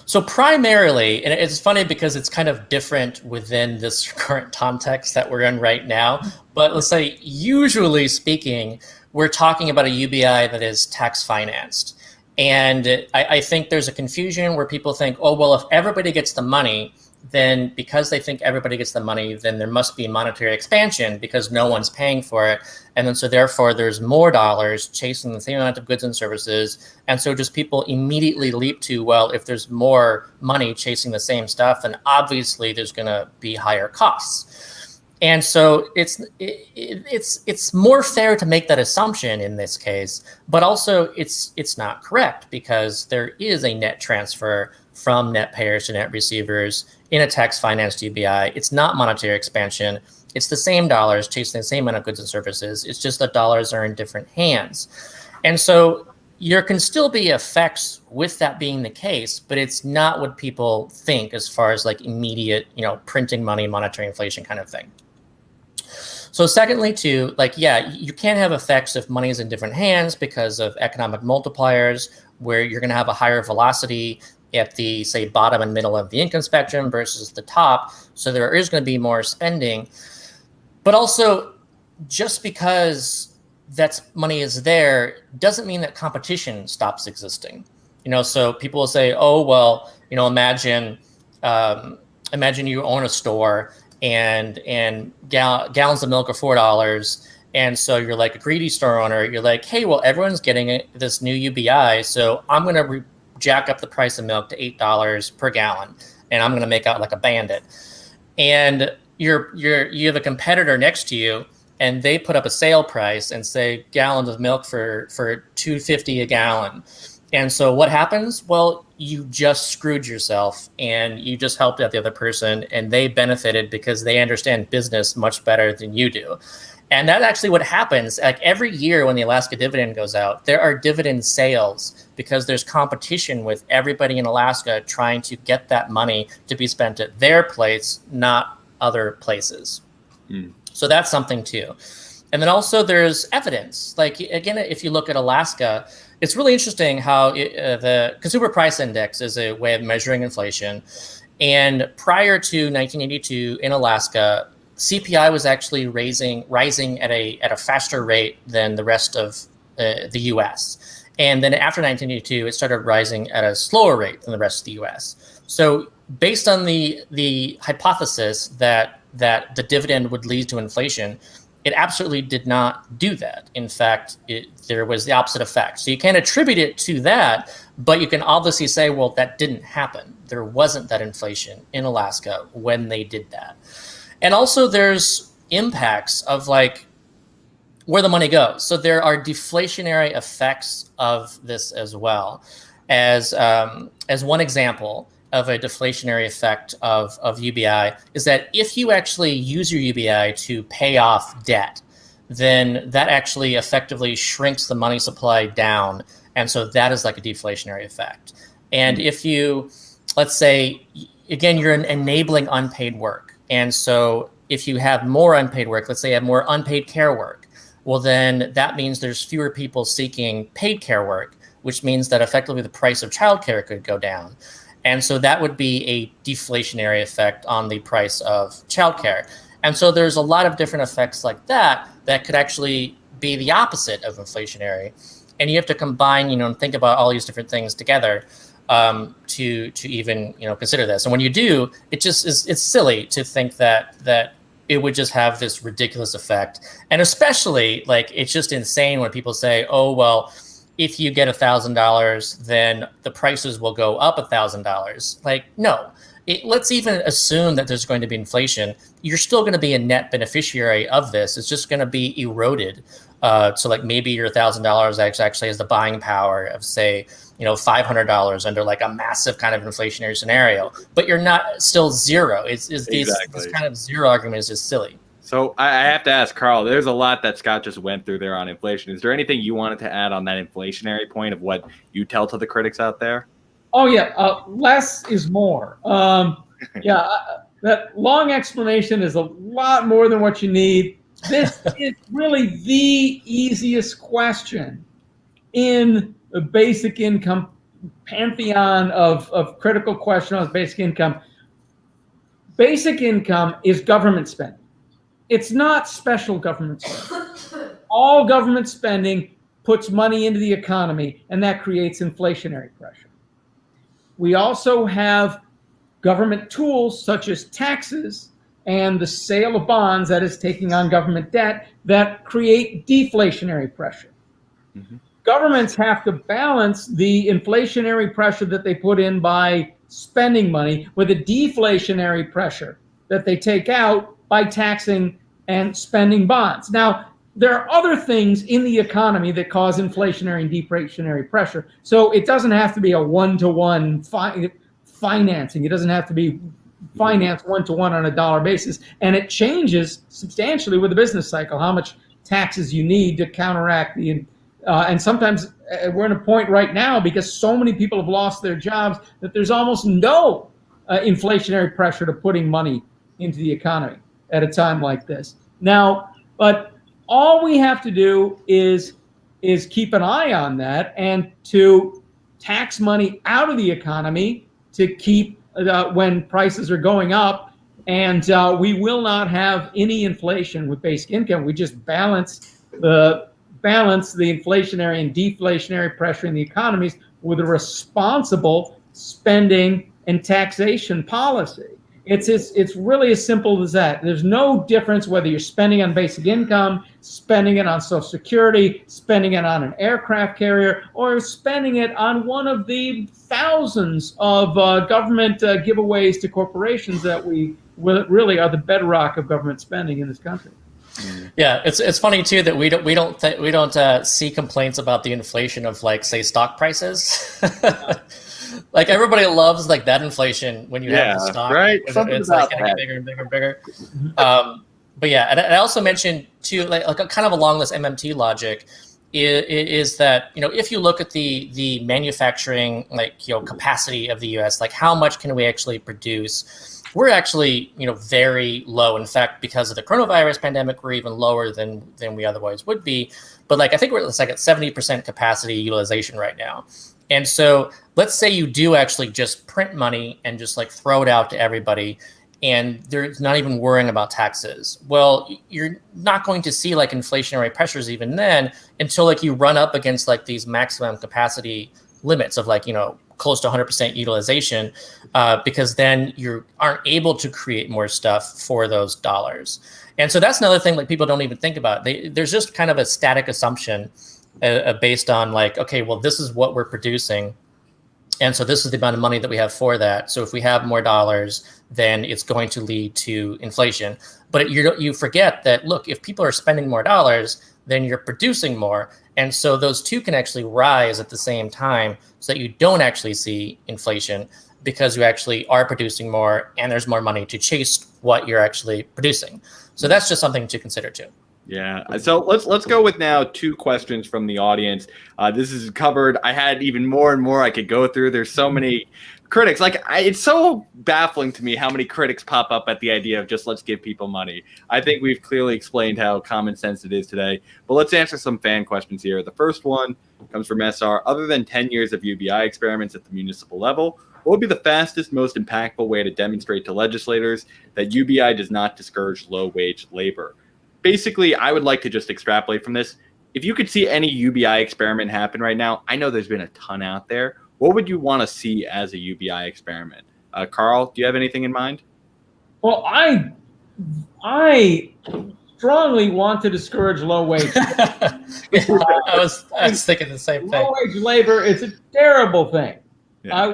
So primarily, and it's funny because it's kind of different within this current context that we're in right now, but let's say, usually speaking, we're talking about a UBI that is tax financed. And I think there's a confusion where people think, oh, well, if everybody gets the money, then because they think everybody gets the money, then there must be monetary expansion because no one's paying for it. And then so therefore there's more dollars chasing the same amount of goods and services. And so just people immediately leap to, well, if there's more money chasing the same stuff, then obviously there's going to be higher costs. And so it's more fair to make that assumption in this case, but also it's not correct because there is a net transfer from net payers to net receivers in a tax-financed UBI. It's not monetary expansion. It's the same dollars chasing the same amount of goods and services. It's just that dollars are in different hands. And so there can still be effects with that being the case, but it's not what people think as far as like immediate, printing money, monetary inflation kind of thing. So secondly, too, like, yeah, you can have effects if money is in different hands because of economic multipliers where you're going to have a higher velocity at the, say, bottom and middle of the income spectrum versus the top. So there is going to be more spending. But also, just because that money is there doesn't mean that competition stops existing. So people will say, oh, well, imagine imagine you own a store and gallons of milk are $4. And so you're like a greedy store owner. You're like, hey, well, everyone's getting this new UBI, so I'm going to jack up the price of milk to $8 per gallon, and I'm going to make out like a bandit. And you have a competitor next to you, and they put up a sale price and say gallons of milk for $2.50 a gallon. And so what happens? Well, you just screwed yourself, and you just helped out the other person, and they benefited because they understand business much better than you do. And that's actually what happens. Like every year when the Alaska dividend goes out, there are dividend sales because there's competition with everybody in Alaska trying to get that money to be spent at their place, not other places. So that's something too. And then also there's evidence. Like, again, if you look at Alaska, it's really interesting how the Consumer Price Index is a way of measuring inflation. And prior to 1982 in Alaska, CPI was actually rising at a faster rate than the rest of the U.S. And then after 1982, it started rising at a slower rate than the rest of the U.S. So based on the hypothesis that the dividend would lead to inflation, it absolutely did not do that. In fact, there was the opposite effect. So you can attribute it to that, but you can obviously say, well, that didn't happen. There wasn't that inflation in Alaska when they did that. And also there's impacts of like where the money goes. So there are deflationary effects of this as well. As one example of a deflationary effect of UBI is that if you actually use your UBI to pay off debt, then that actually effectively shrinks the money supply down. And so that is like a deflationary effect. And if you, let's say, again, you're enabling unpaid work. And so if you have more unpaid work, let's say you have more unpaid care work, well, then that means there's fewer people seeking paid care work, which means that effectively the price of childcare could go down. And so that would be a deflationary effect on the price of childcare. And so there's a lot of different effects like that that could actually be the opposite of inflationary. And you have to combine, and think about all these different things together to even consider this. And when you do, it just it's silly to think that it would just have this ridiculous effect. And especially like it's just insane when people say, oh well, if you get $1,000, then the prices will go up $1,000. Like, no, let's even assume that there's going to be inflation. You're still going to be a net beneficiary of this. It's just going to be eroded. So like maybe your $1,000 actually has the buying power of, say, $500 under like a massive kind of inflationary scenario, but you're not still zero. This kind of zero argument is just silly. So I have to ask, Karl, there's a lot that Scott just went through there on inflation. Is there anything you wanted to add on that inflationary point of what you tell to the critics out there? Oh, yeah. Less is more. That long explanation is a lot more than what you need. This is really the easiest question in the basic income pantheon of critical questions on basic income. Basic income is government spending. It's not special government spending. All government spending puts money into the economy, and that creates inflationary pressure. We also have government tools such as taxes and the sale of bonds, that is taking on government debt, that create deflationary pressure. Mm-hmm. Governments have to balance the inflationary pressure that they put in by spending money with the deflationary pressure that they take out by taxing and spending bonds. Now, there are other things in the economy that cause inflationary and deflationary pressure. So it doesn't have to be a one-to-one financing. It doesn't have to be financed one-to-one on a dollar basis. And it changes substantially with the business cycle, how much taxes you need to counteract the and sometimes we're in a point right now because so many people have lost their jobs that there's almost no inflationary pressure to putting money into the economy at a time like this. Now, but all we have to do is keep an eye on that and to tax money out of the economy to keep when prices are going up, and we will not have any inflation with basic income. We just balance the inflationary and deflationary pressure in the economies with a responsible spending and taxation policy. It's really as simple as that. There's no difference whether you're spending on basic income, spending it on Social Security, spending it on an aircraft carrier, or spending it on one of the thousands of government giveaways to corporations that really are the bedrock of government spending in this country. Yeah, it's funny too that we don't see complaints about the inflation of, like, say, stock prices. Like, everybody loves, like, that inflation when you have the stock, right? It's like getting bigger and bigger and bigger. But yeah, and I also mentioned too, like kind of along this MMT logic, is that, if you look at the manufacturing, like, capacity of the U.S., like, how much can we actually produce? We're actually, very low. In fact, because of the coronavirus pandemic, we're even lower than we otherwise would be. But, like, I think we're at 70% capacity utilization right now. And so let's say you do actually just print money and just, like, throw it out to everybody, and they're not even worrying about taxes. Well, you're not going to see, like, inflationary pressures even then until, like, you run up against, like, these maximum capacity limits of, like, close to 100% utilization, because then you aren't able to create more stuff for those dollars. And so that's another thing, like, people don't even think about. There's just kind of a static assumption based on, like, okay, well, this is what we're producing, and so this is the amount of money that we have for that. So if we have more dollars, then it's going to lead to inflation. But you forget that, look, if people are spending more dollars, then you're producing more. And so those two can actually rise at the same time, so that you don't actually see inflation, because you actually are producing more and there's more money to chase what you're actually producing. So that's just something to consider too. Yeah. So let's go with now 2 questions from the audience. This is covered. I had even more and more I could go through. There's so many critics. Like, it's so baffling to me how many critics pop up at the idea of just let's give people money. I think we've clearly explained how common sense it is today. But let's answer some fan questions here. The first one comes from SR. Other than 10 years of UBI experiments at the municipal level, what would be the fastest, most impactful way to demonstrate to legislators that UBI does not discourage low-wage labor? Basically, I would like to just extrapolate from this. If you could see any UBI experiment happen right now, I know there's been a ton out there. What would you want to see as a UBI experiment? Karl, do you have anything in mind? Well, I strongly want to discourage low wage. I was thinking the same thing. Low wage labor is a terrible thing. Yeah.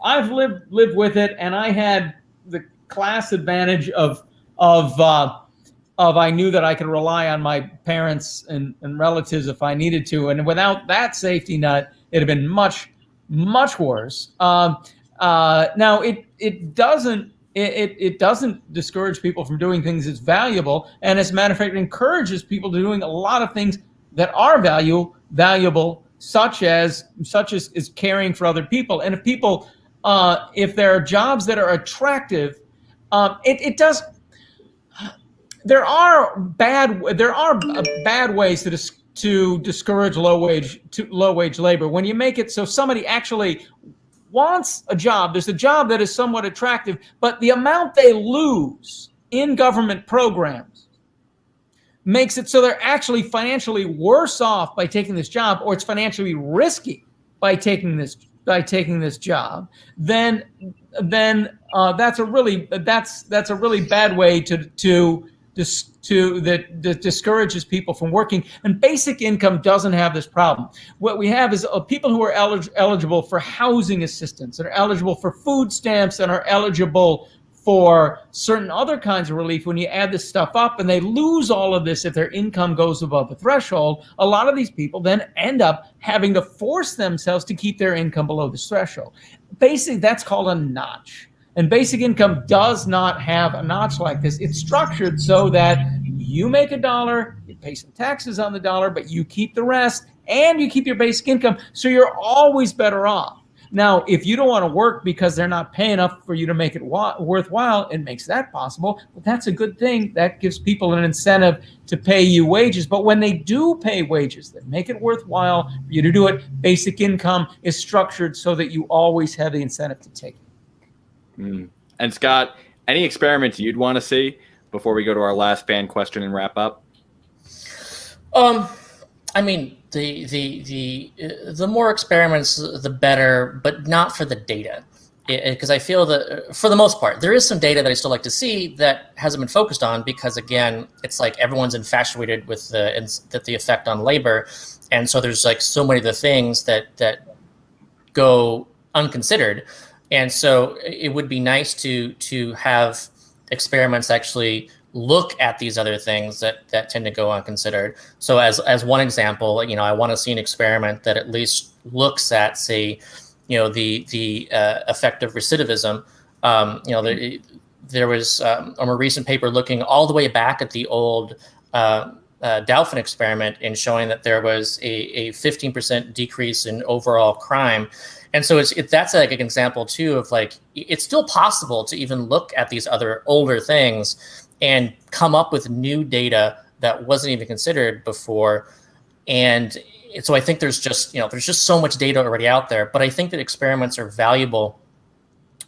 I've lived with it, and I had the class advantage of I knew that I could rely on my parents and relatives if I needed to, and without that safety net, it'd have been much worse. Now it doesn't discourage people from doing things that's valuable, and as a matter of fact, it encourages people to doing a lot of things that are valuable, such as caring for other people. And if people, if there are jobs that are attractive, it does. There are bad ways to discourage low wage labor. When you make it so somebody actually wants a job, there's a job that is somewhat attractive, but the amount they lose in government programs makes it so they're actually financially worse off by taking this job, or it's financially risky by taking this job. Then that's a really bad way that discourages people from working. And basic income doesn't have this problem. What we have is people who are eligible for housing assistance, and are eligible for food stamps, and are eligible for certain other kinds of relief. When you add this stuff up, and they lose all of this if their income goes above the threshold, a lot of these people then end up having to force themselves to keep their income below this threshold. Basically, that's called a notch. And basic income does not have a notch like this. It's structured so that you make $1, you pay some taxes on the dollar, but you keep the rest, and you keep your basic income, so you're always better off. Now, if you don't want to work because they're not paying enough for you to make it worthwhile, it makes that possible. But that's a good thing. That gives people an incentive to pay you wages. But when they do pay wages that make it worthwhile for you to do it, basic income is structured so that you always have the incentive to take it. And Scott, any experiments you'd want to see before we go to our last fan question and wrap up? I mean, the more experiments, the better, but not for the data. because I feel that for the most part, there is some data that I still like to see that hasn't been focused on, because again, it's like everyone's infatuated with the effect on labor. And so there's like so many of the things that go unconsidered. And so it would be nice to have experiments actually look at these other things that tend to go unconsidered. So as one example, I want to see an experiment that at least looks at, say, the effect of recidivism. There was a more recent paper looking all the way back at the old Dalphin experiment and showing that there was a 15% decrease in overall crime. And so that's like an example too of like, it's still possible to even look at these other older things and come up with new data that wasn't even considered before. And so I think there's just so much data already out there, but I think that experiments are valuable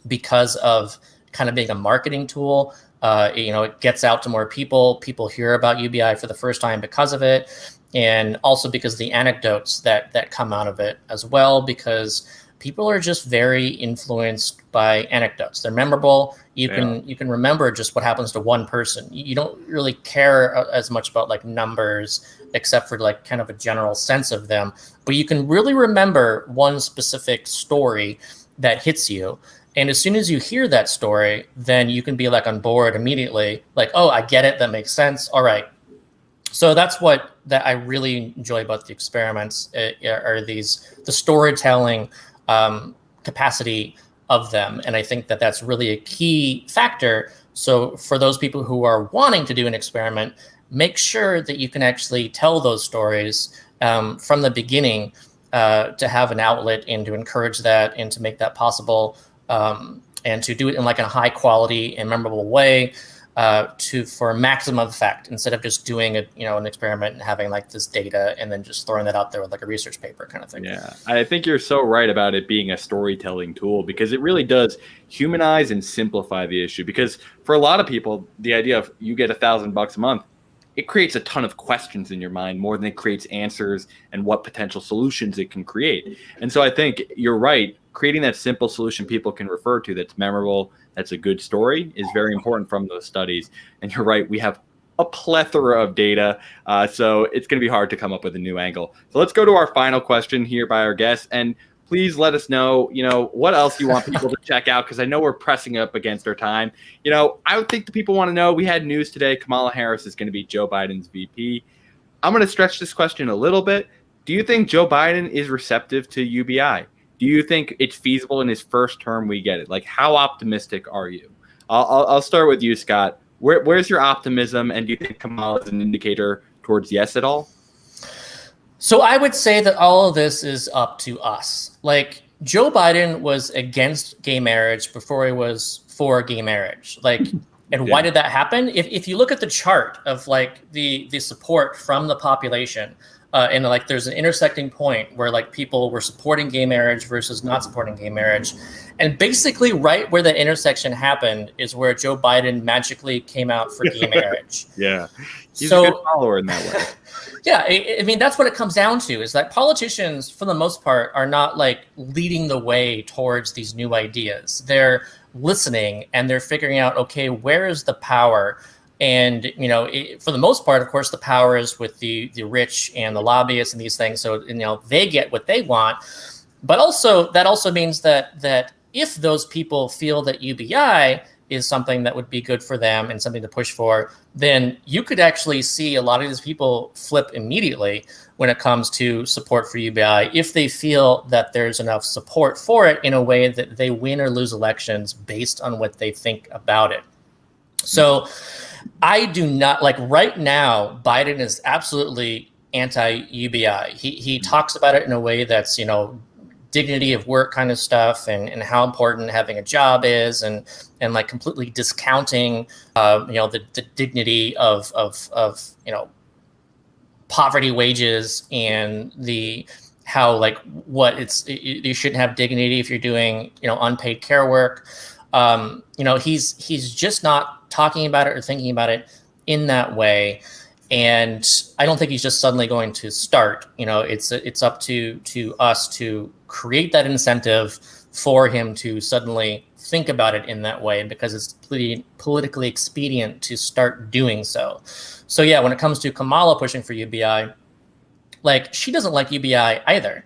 because of kind of being a marketing tool. It gets out to more people. People hear about UBI for the first time because of it. And also because of the anecdotes that come out of it as well, because people are just very influenced by anecdotes. They're memorable. You can remember just what happens to one person. You don't really care as much about like numbers, except for like kind of a general sense of them. But you can really remember one specific story that hits you. And as soon as you hear that story, then you can be like on board immediately. Like, oh, I get it. That makes sense. All right. So that's that I really enjoy about the experiments are the storytelling capacity of them. And I think that that's really a key factor. So for those people who are wanting to do an experiment, make sure that you can actually tell those stories from the beginning to have an outlet and to encourage that and to make that possible, and to do it in like a high quality and memorable way for maximum effect, instead of just doing an experiment and having like this data and then just throwing that out there with like a research paper kind of thing. Yeah, I think you're so right about it being a storytelling tool, because it really does humanize and simplify the issue. Because for a lot of people, the idea of you get $1,000 a month, it creates a ton of questions in your mind more than it creates answers and what potential solutions it can create. And so I think you're right. Creating that simple solution people can refer to that's memorable, that's a good story, is very important from those studies. And you're right, we have a plethora of data, so it's going to be hard to come up with a new angle. So let's go to our final question here by our guest, and please let us know, what else you want people to check out, because I know we're pressing up against our time. I would think the people want to know, we had news today, Kamala Harris is going to be Joe Biden's VP. I'm going to stretch this question a little bit. Do you think Joe Biden is receptive to UBI? Do you think it's feasible in his first term we get it? Like, how optimistic are you? I'll start with you, Scott. Where's your optimism, and do you think Kamala is an indicator towards yes at all? So I would say that all of this is up to us. Like, Joe Biden was against gay marriage before he was for gay marriage. Like, and why did that happen? If you look at the chart of like the support from the population, and like there's an intersecting point where like people were supporting gay marriage versus not supporting gay marriage. And basically right where the intersection happened is where Joe Biden magically came out for gay marriage. Yeah. He's a good follower in that way. Yeah, I mean, that's what it comes down to, is that politicians, for the most part, are not like leading the way towards these new ideas. They're listening and they're figuring out, okay, where is the power? And, for the most part, of course, the power is with the rich and the lobbyists and these things. So, they get what they want. But also, that also means that if those people feel that UBI is something that would be good for them and something to push for, then you could actually see a lot of these people flip immediately when it comes to support for UBI, if they feel that there's enough support for it in a way that they win or lose elections based on what they think about it. So I do not, like, right now, Biden is absolutely anti-UBI. He talks about it in a way that's, dignity of work kind of stuff, and how important having a job is, and like completely discounting the dignity of poverty wages, and how like you shouldn't have dignity if you're doing unpaid care work. He's just not talking about it or thinking about it in that way. And I don't think he's just suddenly going to start. It's up to us to create that incentive for him to suddenly think about it in that way, because it's politically expedient to start doing so. So yeah, when it comes to Kamala pushing for UBI, like, she doesn't like UBI either.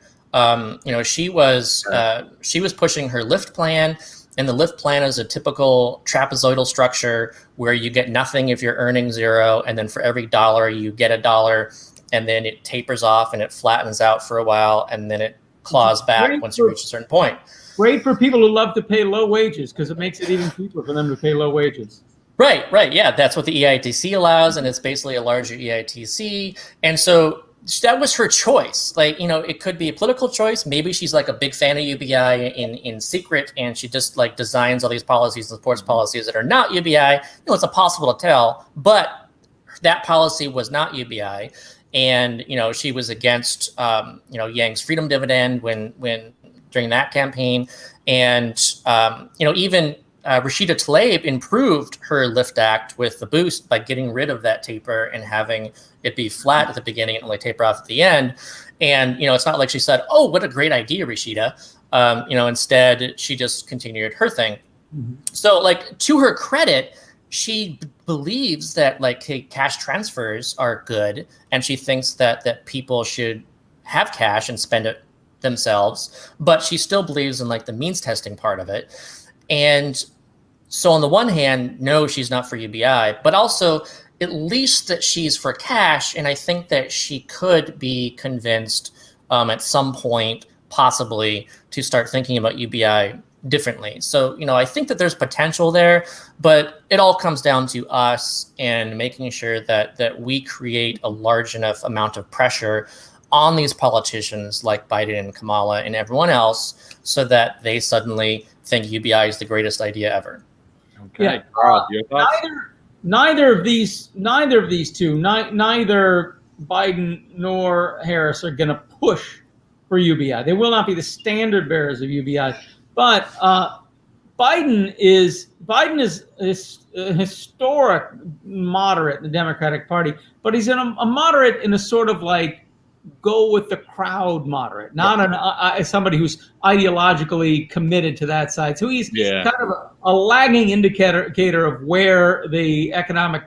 She was pushing her Lyft plan, and the Lyft plan is a typical trapezoidal structure where you get nothing if you're earning zero, and then for every dollar you get $1, and then it tapers off and it flattens out for a while, and then it claws back once you reach a certain point. Great for people who love to pay low wages, because it makes it even cheaper for them to pay low wages. Right. Yeah, that's what the EITC allows, and it's basically a larger EITC. And so that was her choice. Like, it could be a political choice. Maybe she's like a big fan of UBI in secret, and she just like designs all these policies and supports policies that are not UBI. It's impossible to tell, but that policy was not UBI. And, she was against, Yang's freedom dividend when during that campaign. And, even Rashida Tlaib improved her Lyft Act with the boost by getting rid of that taper and having it be flat at the beginning and only taper off at the end. And, it's not like she said, "Oh, what a great idea, Rashida." Instead, she just continued her thing. Mm-hmm. So, like, to her credit, she believes that, like, cash transfers are good, and she thinks that people should have cash and spend it themselves, but she still believes in, like, the means testing part of it. And so on the one hand, no, she's not for UBI, but also at least that she's for cash. And I think that she could be convinced at some point, possibly, to start thinking about UBI differently. So, I think that there's potential there, but it all comes down to us and making sure that we create a large enough amount of pressure on these politicians like Biden and Kamala and everyone else, so that they suddenly think UBI is the greatest idea ever. Okay, yeah. Karl, your thoughts? Neither of these two, neither Biden nor Harris are going to push for UBI. They will not be the standard bearers of UBI. But Biden is a historic moderate in the Democratic Party, but he's a moderate in a sort of like go with the crowd moderate, not somebody who's ideologically committed to that side. So he's kind of a lagging indicator of where the economic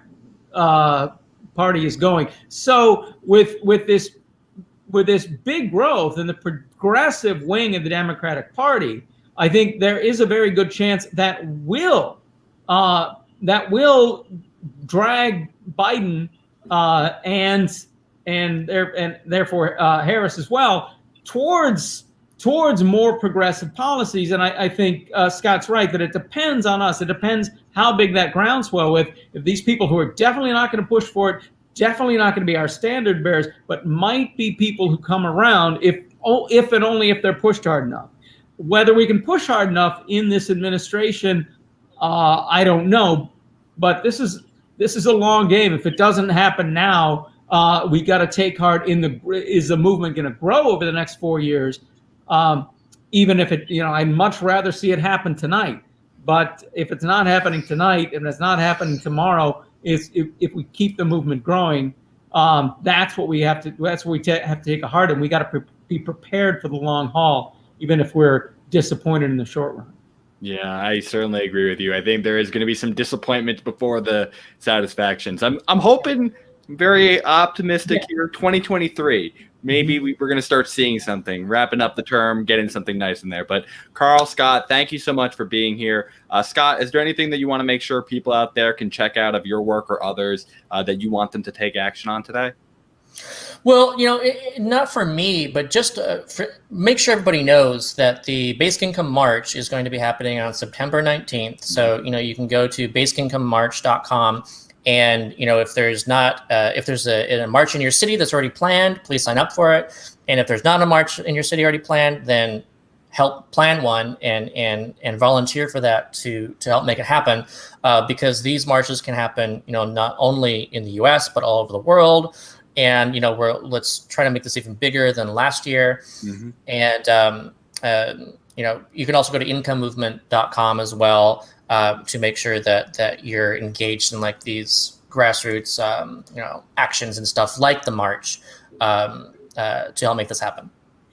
party is going. So with this big growth in the progressive wing of the Democratic Party, I think there is a very good chance that will drag Biden and therefore Harris as well towards more progressive policies. And I think Scott's right that it depends on us. It depends how big that groundswell with. If these people who are definitely not going to push for it, definitely not going to be our standard bearers, but might be people who come around if and only if they're pushed hard enough. Whether we can push hard enough in this administration, I don't know. But this is a long game. If it doesn't happen now, we got to take heart is the movement going to grow over the next 4 years? Even if it, I'd much rather see it happen tonight. But if it's not happening tonight and it's not happening tomorrow, if we keep the movement growing, that's what we have to. That's what we have to take a heart, and we got to be prepared for the long haul, even if we're disappointed in the short run. Yeah, I certainly agree with you. I think there is going to be some disappointment before the satisfactions. I'm hoping, very optimistic here, 2023. Maybe we're going to start seeing something, wrapping up the term, getting something nice in there. But Karl, Scott, thank you so much for being here. Scott, is there anything that you want to make sure people out there can check out of your work or others that you want them to take action on today? Well, not for me, but just make sure everybody knows that the Basic Income March is going to be happening on September 19th. So, you can go to basicincome.march.com. And, if there's a march in your city that's already planned, please sign up for it. And if there's not a march in your city already planned, then help plan one and volunteer for that to help make it happen. Because these marches can happen, not only in the US, but all over the world. And, let's try to make this even bigger than last year. Mm-hmm. And, you can also go to incomemovement.com as well. To make sure that you're engaged in like these grassroots, actions and stuff like the march to help make this happen.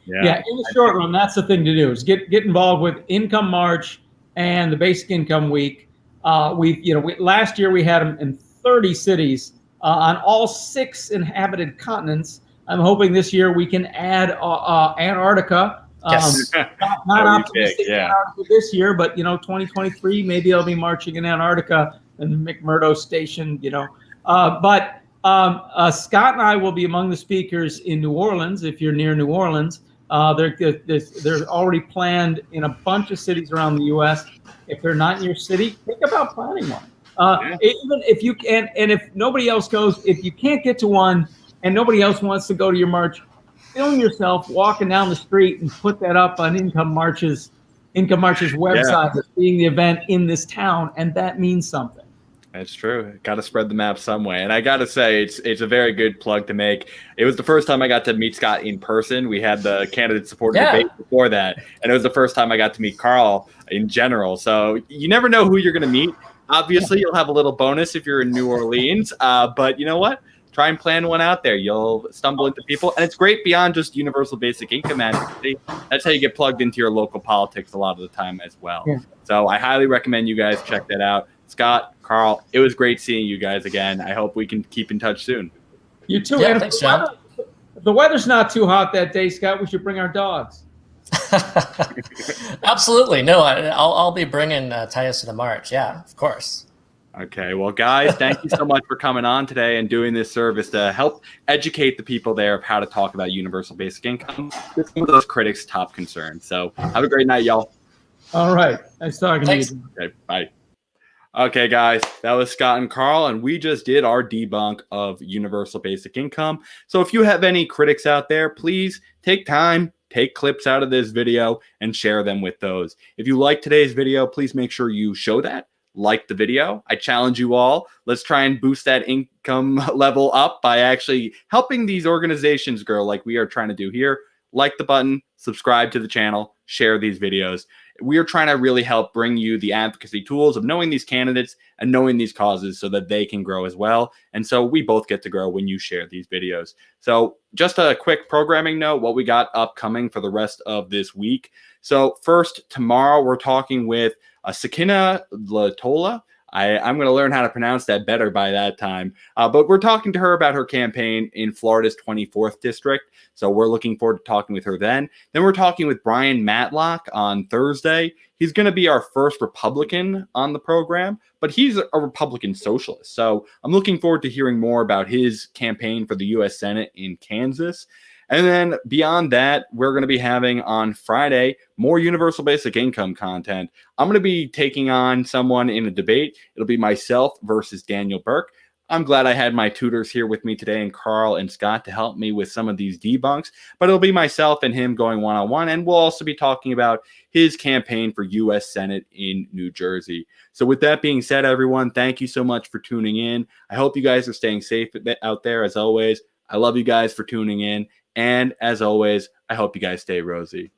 Yeah, in the short run, that's the thing to do is get involved with Income March and the Basic Income Week. Last year we had them in 30 cities on all 6 inhabited continents. I'm hoping this year we can add Antarctica. Yes. Not optimistic Antarctica this year, but 2023 maybe I'll be marching in Antarctica and McMurdo Station. But Scott and I will be among the speakers in New Orleans. If you're near New Orleans, they're already planned in a bunch of cities around the U.S. If they're not in your city, think about planning one. Even if you can, and if nobody else goes, if you can't get to one and nobody else wants to go to your march, film yourself walking down the street and put that up on Income March's website as being the event in this town, and that means something. That's true. Got to spread the map some way. And I got to say, it's a very good plug to make. It was the first time I got to meet Scott in person. We had the candidate supporter debate before that. And it was the first time I got to meet Karl in general. So you never know who you're going to meet. Obviously, you'll have a little bonus if you're in New Orleans. But you know what? Try and plan one out there. You'll stumble into people. And it's great beyond just universal basic income advocacy. That's how you get plugged into your local politics a lot of the time as well. Yeah. So I highly recommend you guys check that out. Scott, Karl, it was great seeing you guys again. I hope we can keep in touch soon. You too. Yeah, thanks, John. If the weather's not too hot that day, Scott, we should bring our dogs. Absolutely. No, I'll be bringing Titus to the march. Yeah, of course. Okay. Well, guys, thank you so much for coming on today and doing this service to help educate the people there of how to talk about universal basic income. It's one of those critics' top concerns. So have a great night, y'all. All right. Nice talking to you. Okay. Bye. Okay, guys, that was Scott and Karl, and we just did our debunk of universal basic income. So if you have any critics out there, please take time, take clips out of this video, and share them with those. If you like today's video, please make sure you show that, like the video. I challenge you all. Let's try and boost that income level up by actually helping these organizations grow like we are trying to do here. Like the button, subscribe to the channel, share these videos. We are trying to really help bring you the advocacy tools of knowing these candidates and knowing these causes so that they can grow as well. And so we both get to grow when you share these videos. So just a quick programming note, what we got upcoming for the rest of this week. So first, tomorrow we're talking with Sakina Latola. I'm going to learn how to pronounce that better by that time. But we're talking to her about her campaign in Florida's 24th district. So we're looking forward to talking with her then. Then we're talking with Brian Matlock on Thursday. He's going to be our first Republican on the program, but he's a Republican socialist. So I'm looking forward to hearing more about his campaign for the U.S. Senate in Kansas. And then beyond that, we're going to be having on Friday more universal basic income content. I'm going to be taking on someone in a debate. It'll be myself versus Daniel Burke. I'm glad I had my tutors here with me today, and Karl and Scott, to help me with some of these debunks. But it'll be myself and him going one-on-one, and we'll also be talking about his campaign for U.S. Senate in New Jersey. So with that being said, everyone, thank you so much for tuning in. I hope you guys are staying safe out there, as always. I love you guys for tuning in. And as always, I hope you guys stay rosy.